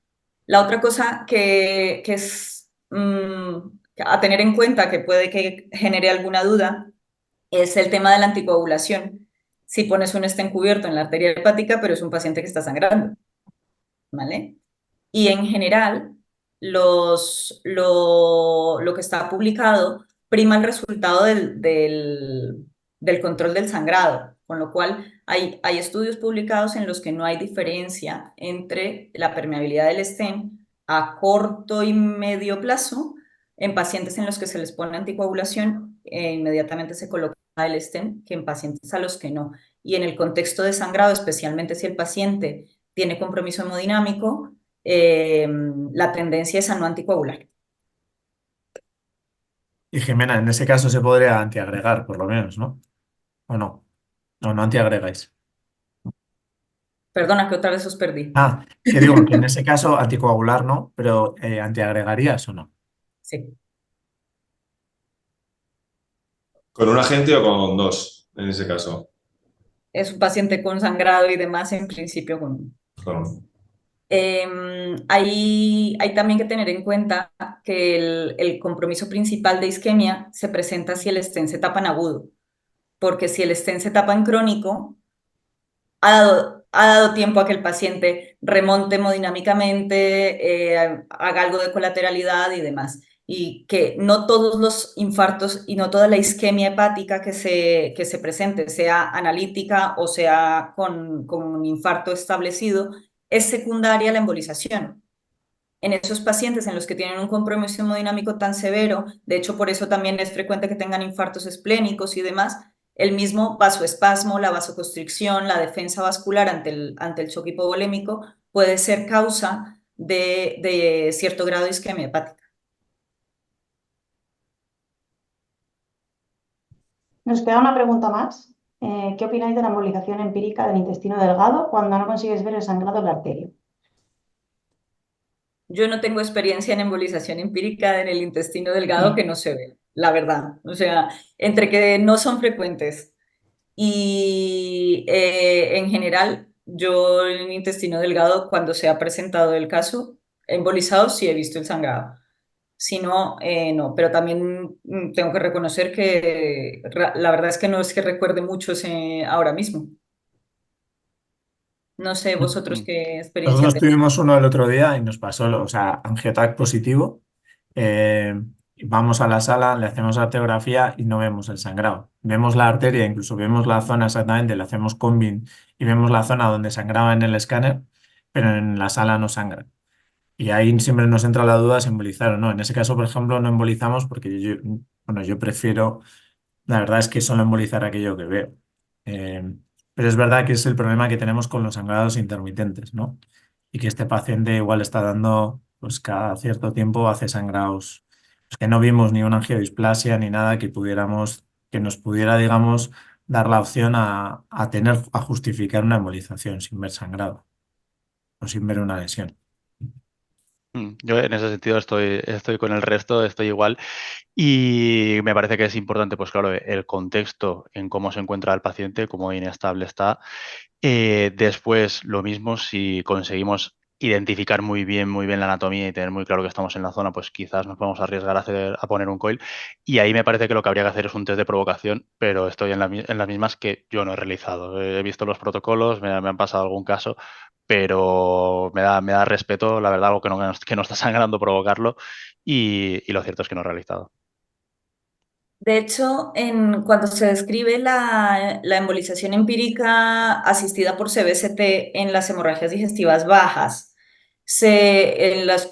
La otra cosa que es a tener en cuenta, que puede que genere alguna duda, es el tema de la anticoagulación. Si pones un stent cubierto en la arteria hepática, pero es un paciente que está sangrando, ¿vale? Y en general, lo que está publicado prima el resultado del control del sangrado, con lo cual hay estudios publicados en los que no hay diferencia entre la permeabilidad del stent a corto y medio plazo en pacientes en los que se les pone anticoagulación e inmediatamente se coloca el stent, que en pacientes a los que no. Y en el contexto de sangrado, especialmente si el paciente tiene compromiso hemodinámico, la tendencia es a no anticoagular. Y Jimena, en ese caso se podría antiagregar, por lo menos, ¿no? ¿O no? No, no antiagregáis. Perdona que otra vez os perdí. Ah, que digo que en ese caso anticoagular no, pero ¿antiagregarías o no? Sí. ¿Con un agente o con dos, en ese caso? Es un paciente con sangrado y demás, en principio con... Con... Hay también que tener en cuenta que el compromiso principal de isquemia se presenta si el stent se tapa en agudo, porque si el stent se tapa en crónico, ha dado tiempo a que el paciente remonte hemodinámicamente, haga algo de colateralidad y demás. Y que no todos los infartos y no toda la isquemia hepática que se presente, sea analítica o sea con un infarto establecido, es secundaria a la embolización. En esos pacientes en los que tienen un compromiso hemodinámico tan severo, de hecho por eso también es frecuente que tengan infartos esplénicos y demás, el mismo vasoespasmo, la vasoconstricción, la defensa vascular ante el choque hipovolémico puede ser causa de cierto grado de isquemia hepática. Nos queda una pregunta más. ¿Qué opináis de la embolización empírica del intestino delgado cuando no consigues ver el sangrado de la arteria? Yo no tengo experiencia en embolización empírica en el intestino delgado que no se ve, la verdad. O sea, entre que no son frecuentes y en general, yo en el intestino delgado, cuando se ha presentado el caso embolizado, sí he visto el sangrado. Si no, no. Pero también tengo que reconocer que la verdad es que no es que recuerde mucho ahora mismo. No sé vosotros qué experiencia Nosotros tenéis. tuvimos uno el otro día y nos pasó, o sea, angiotac positivo. eh, Vamos a la sala, le hacemos arteriografía y no vemos el sangrado. Vemos la arteria, incluso vemos la zona exactamente, le hacemos combin y vemos la zona donde sangraba en el escáner, pero en la sala no sangra. Y ahí siempre nos entra la duda si embolizar o no. En ese caso, por ejemplo, no embolizamos porque bueno, yo prefiero, la verdad es que solo embolizar aquello que veo. Eh, pero es verdad que es el problema que tenemos con los sangrados intermitentes, ¿no? Y que este paciente igual está dando, pues cada cierto tiempo hace sangrados, pues, que no vimos ni una angiodisplasia ni nada que pudiéramos, que nos pudiera, digamos, dar la opción a justificar una embolización sin ver sangrado o sin ver una lesión. Yo en ese sentido estoy con el resto, estoy igual. Y me parece que es importante, pues claro, el contexto en cómo se encuentra el paciente, cómo inestable está. Después, lo mismo si conseguimos identificar muy bien la anatomía y tener muy claro que estamos en la zona, pues quizás nos podemos arriesgar a poner un coil. Y ahí me parece que lo que habría que hacer es un test de provocación, pero estoy en las mismas que yo no he realizado. He visto los protocolos, me han pasado algún caso, pero me da respeto, la verdad, algo que no está sangrando provocarlo, y lo cierto es que no he realizado. De hecho, cuando se describe la embolización empírica asistida por CBCT en las hemorragias digestivas bajas, en los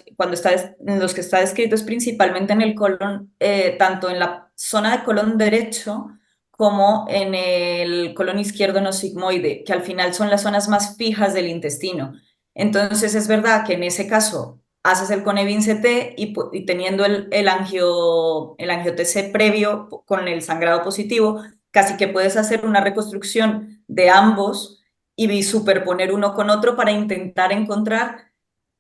que está descrito es principalmente en el colon, tanto en la zona de colon derecho como en el colon izquierdo no sigmoide, que al final son las zonas más fijas del intestino. Entonces es verdad que en ese caso haces el CONEVIN-CT y teniendo el angio-TC previo con el sangrado positivo, casi que puedes hacer una reconstrucción de ambos y superponer uno con otro para intentar encontrar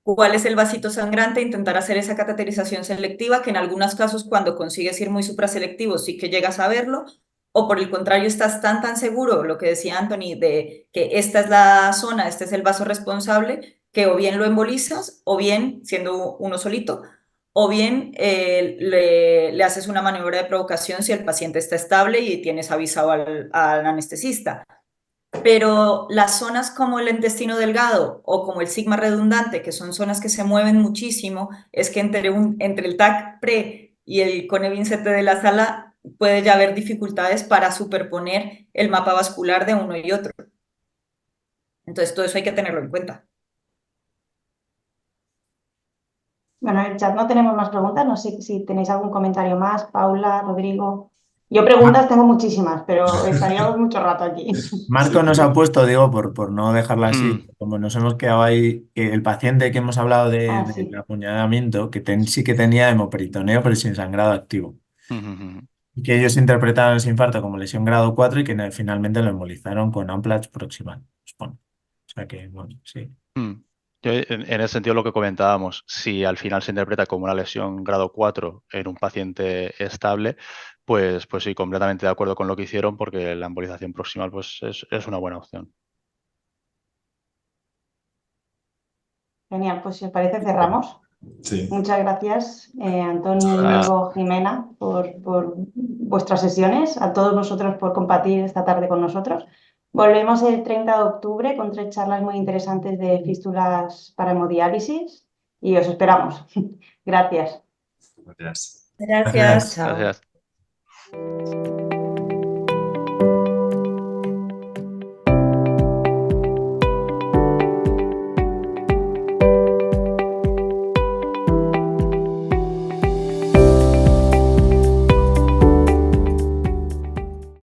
cuál es el vasito sangrante, intentar hacer esa cateterización selectiva, que en algunos casos cuando consigues ir muy supraselectivo sí que llegas a verlo, o por el contrario estás tan seguro, lo que decía Anthony, de que esta es la zona, este es el vaso responsable, que o bien lo embolizas, o bien, siendo uno solito, o bien le haces una maniobra de provocación si el paciente está estable y tienes avisado al anestesista. Pero las zonas como el intestino delgado o como el sigma redundante, que son zonas que se mueven muchísimo, es que entre el TAC pre y el CONEVIN-CT de la sala puede ya haber dificultades para superponer el mapa vascular de uno y otro. Entonces, todo eso hay que tenerlo en cuenta. Bueno, en el chat no tenemos más preguntas. No sé si tenéis algún comentario más, Paula, Rodrigo. Yo preguntas tengo muchísimas, pero estaríamos mucho rato aquí. Marco nos ha puesto, digo, por no dejarla así, como nos hemos quedado ahí, que el paciente que hemos hablado del Sí. apuñalamiento, que sí que tenía hemoperitoneo, pero sin sangrado activo. Y que ellos interpretaron ese infarto como lesión grado 4 y que finalmente lo embolizaron con Amplats proximal. O sea que, bueno, sí. Yo, en ese sentido, lo que comentábamos, si al final se interpreta como una lesión grado 4 en un paciente estable, pues sí, completamente de acuerdo con lo que hicieron, porque la embolización proximal pues, es una buena opción. Genial, pues si os parece cerramos. Sí. Muchas gracias, Antonio, Íñigo, Jimena, por vuestras sesiones, a todos vosotros por compartir esta tarde con nosotros. Volvemos el 30 de octubre con 3 charlas muy interesantes de fístulas para hemodiálisis y os esperamos. Gracias. Gracias. Gracias. Chao. Gracias.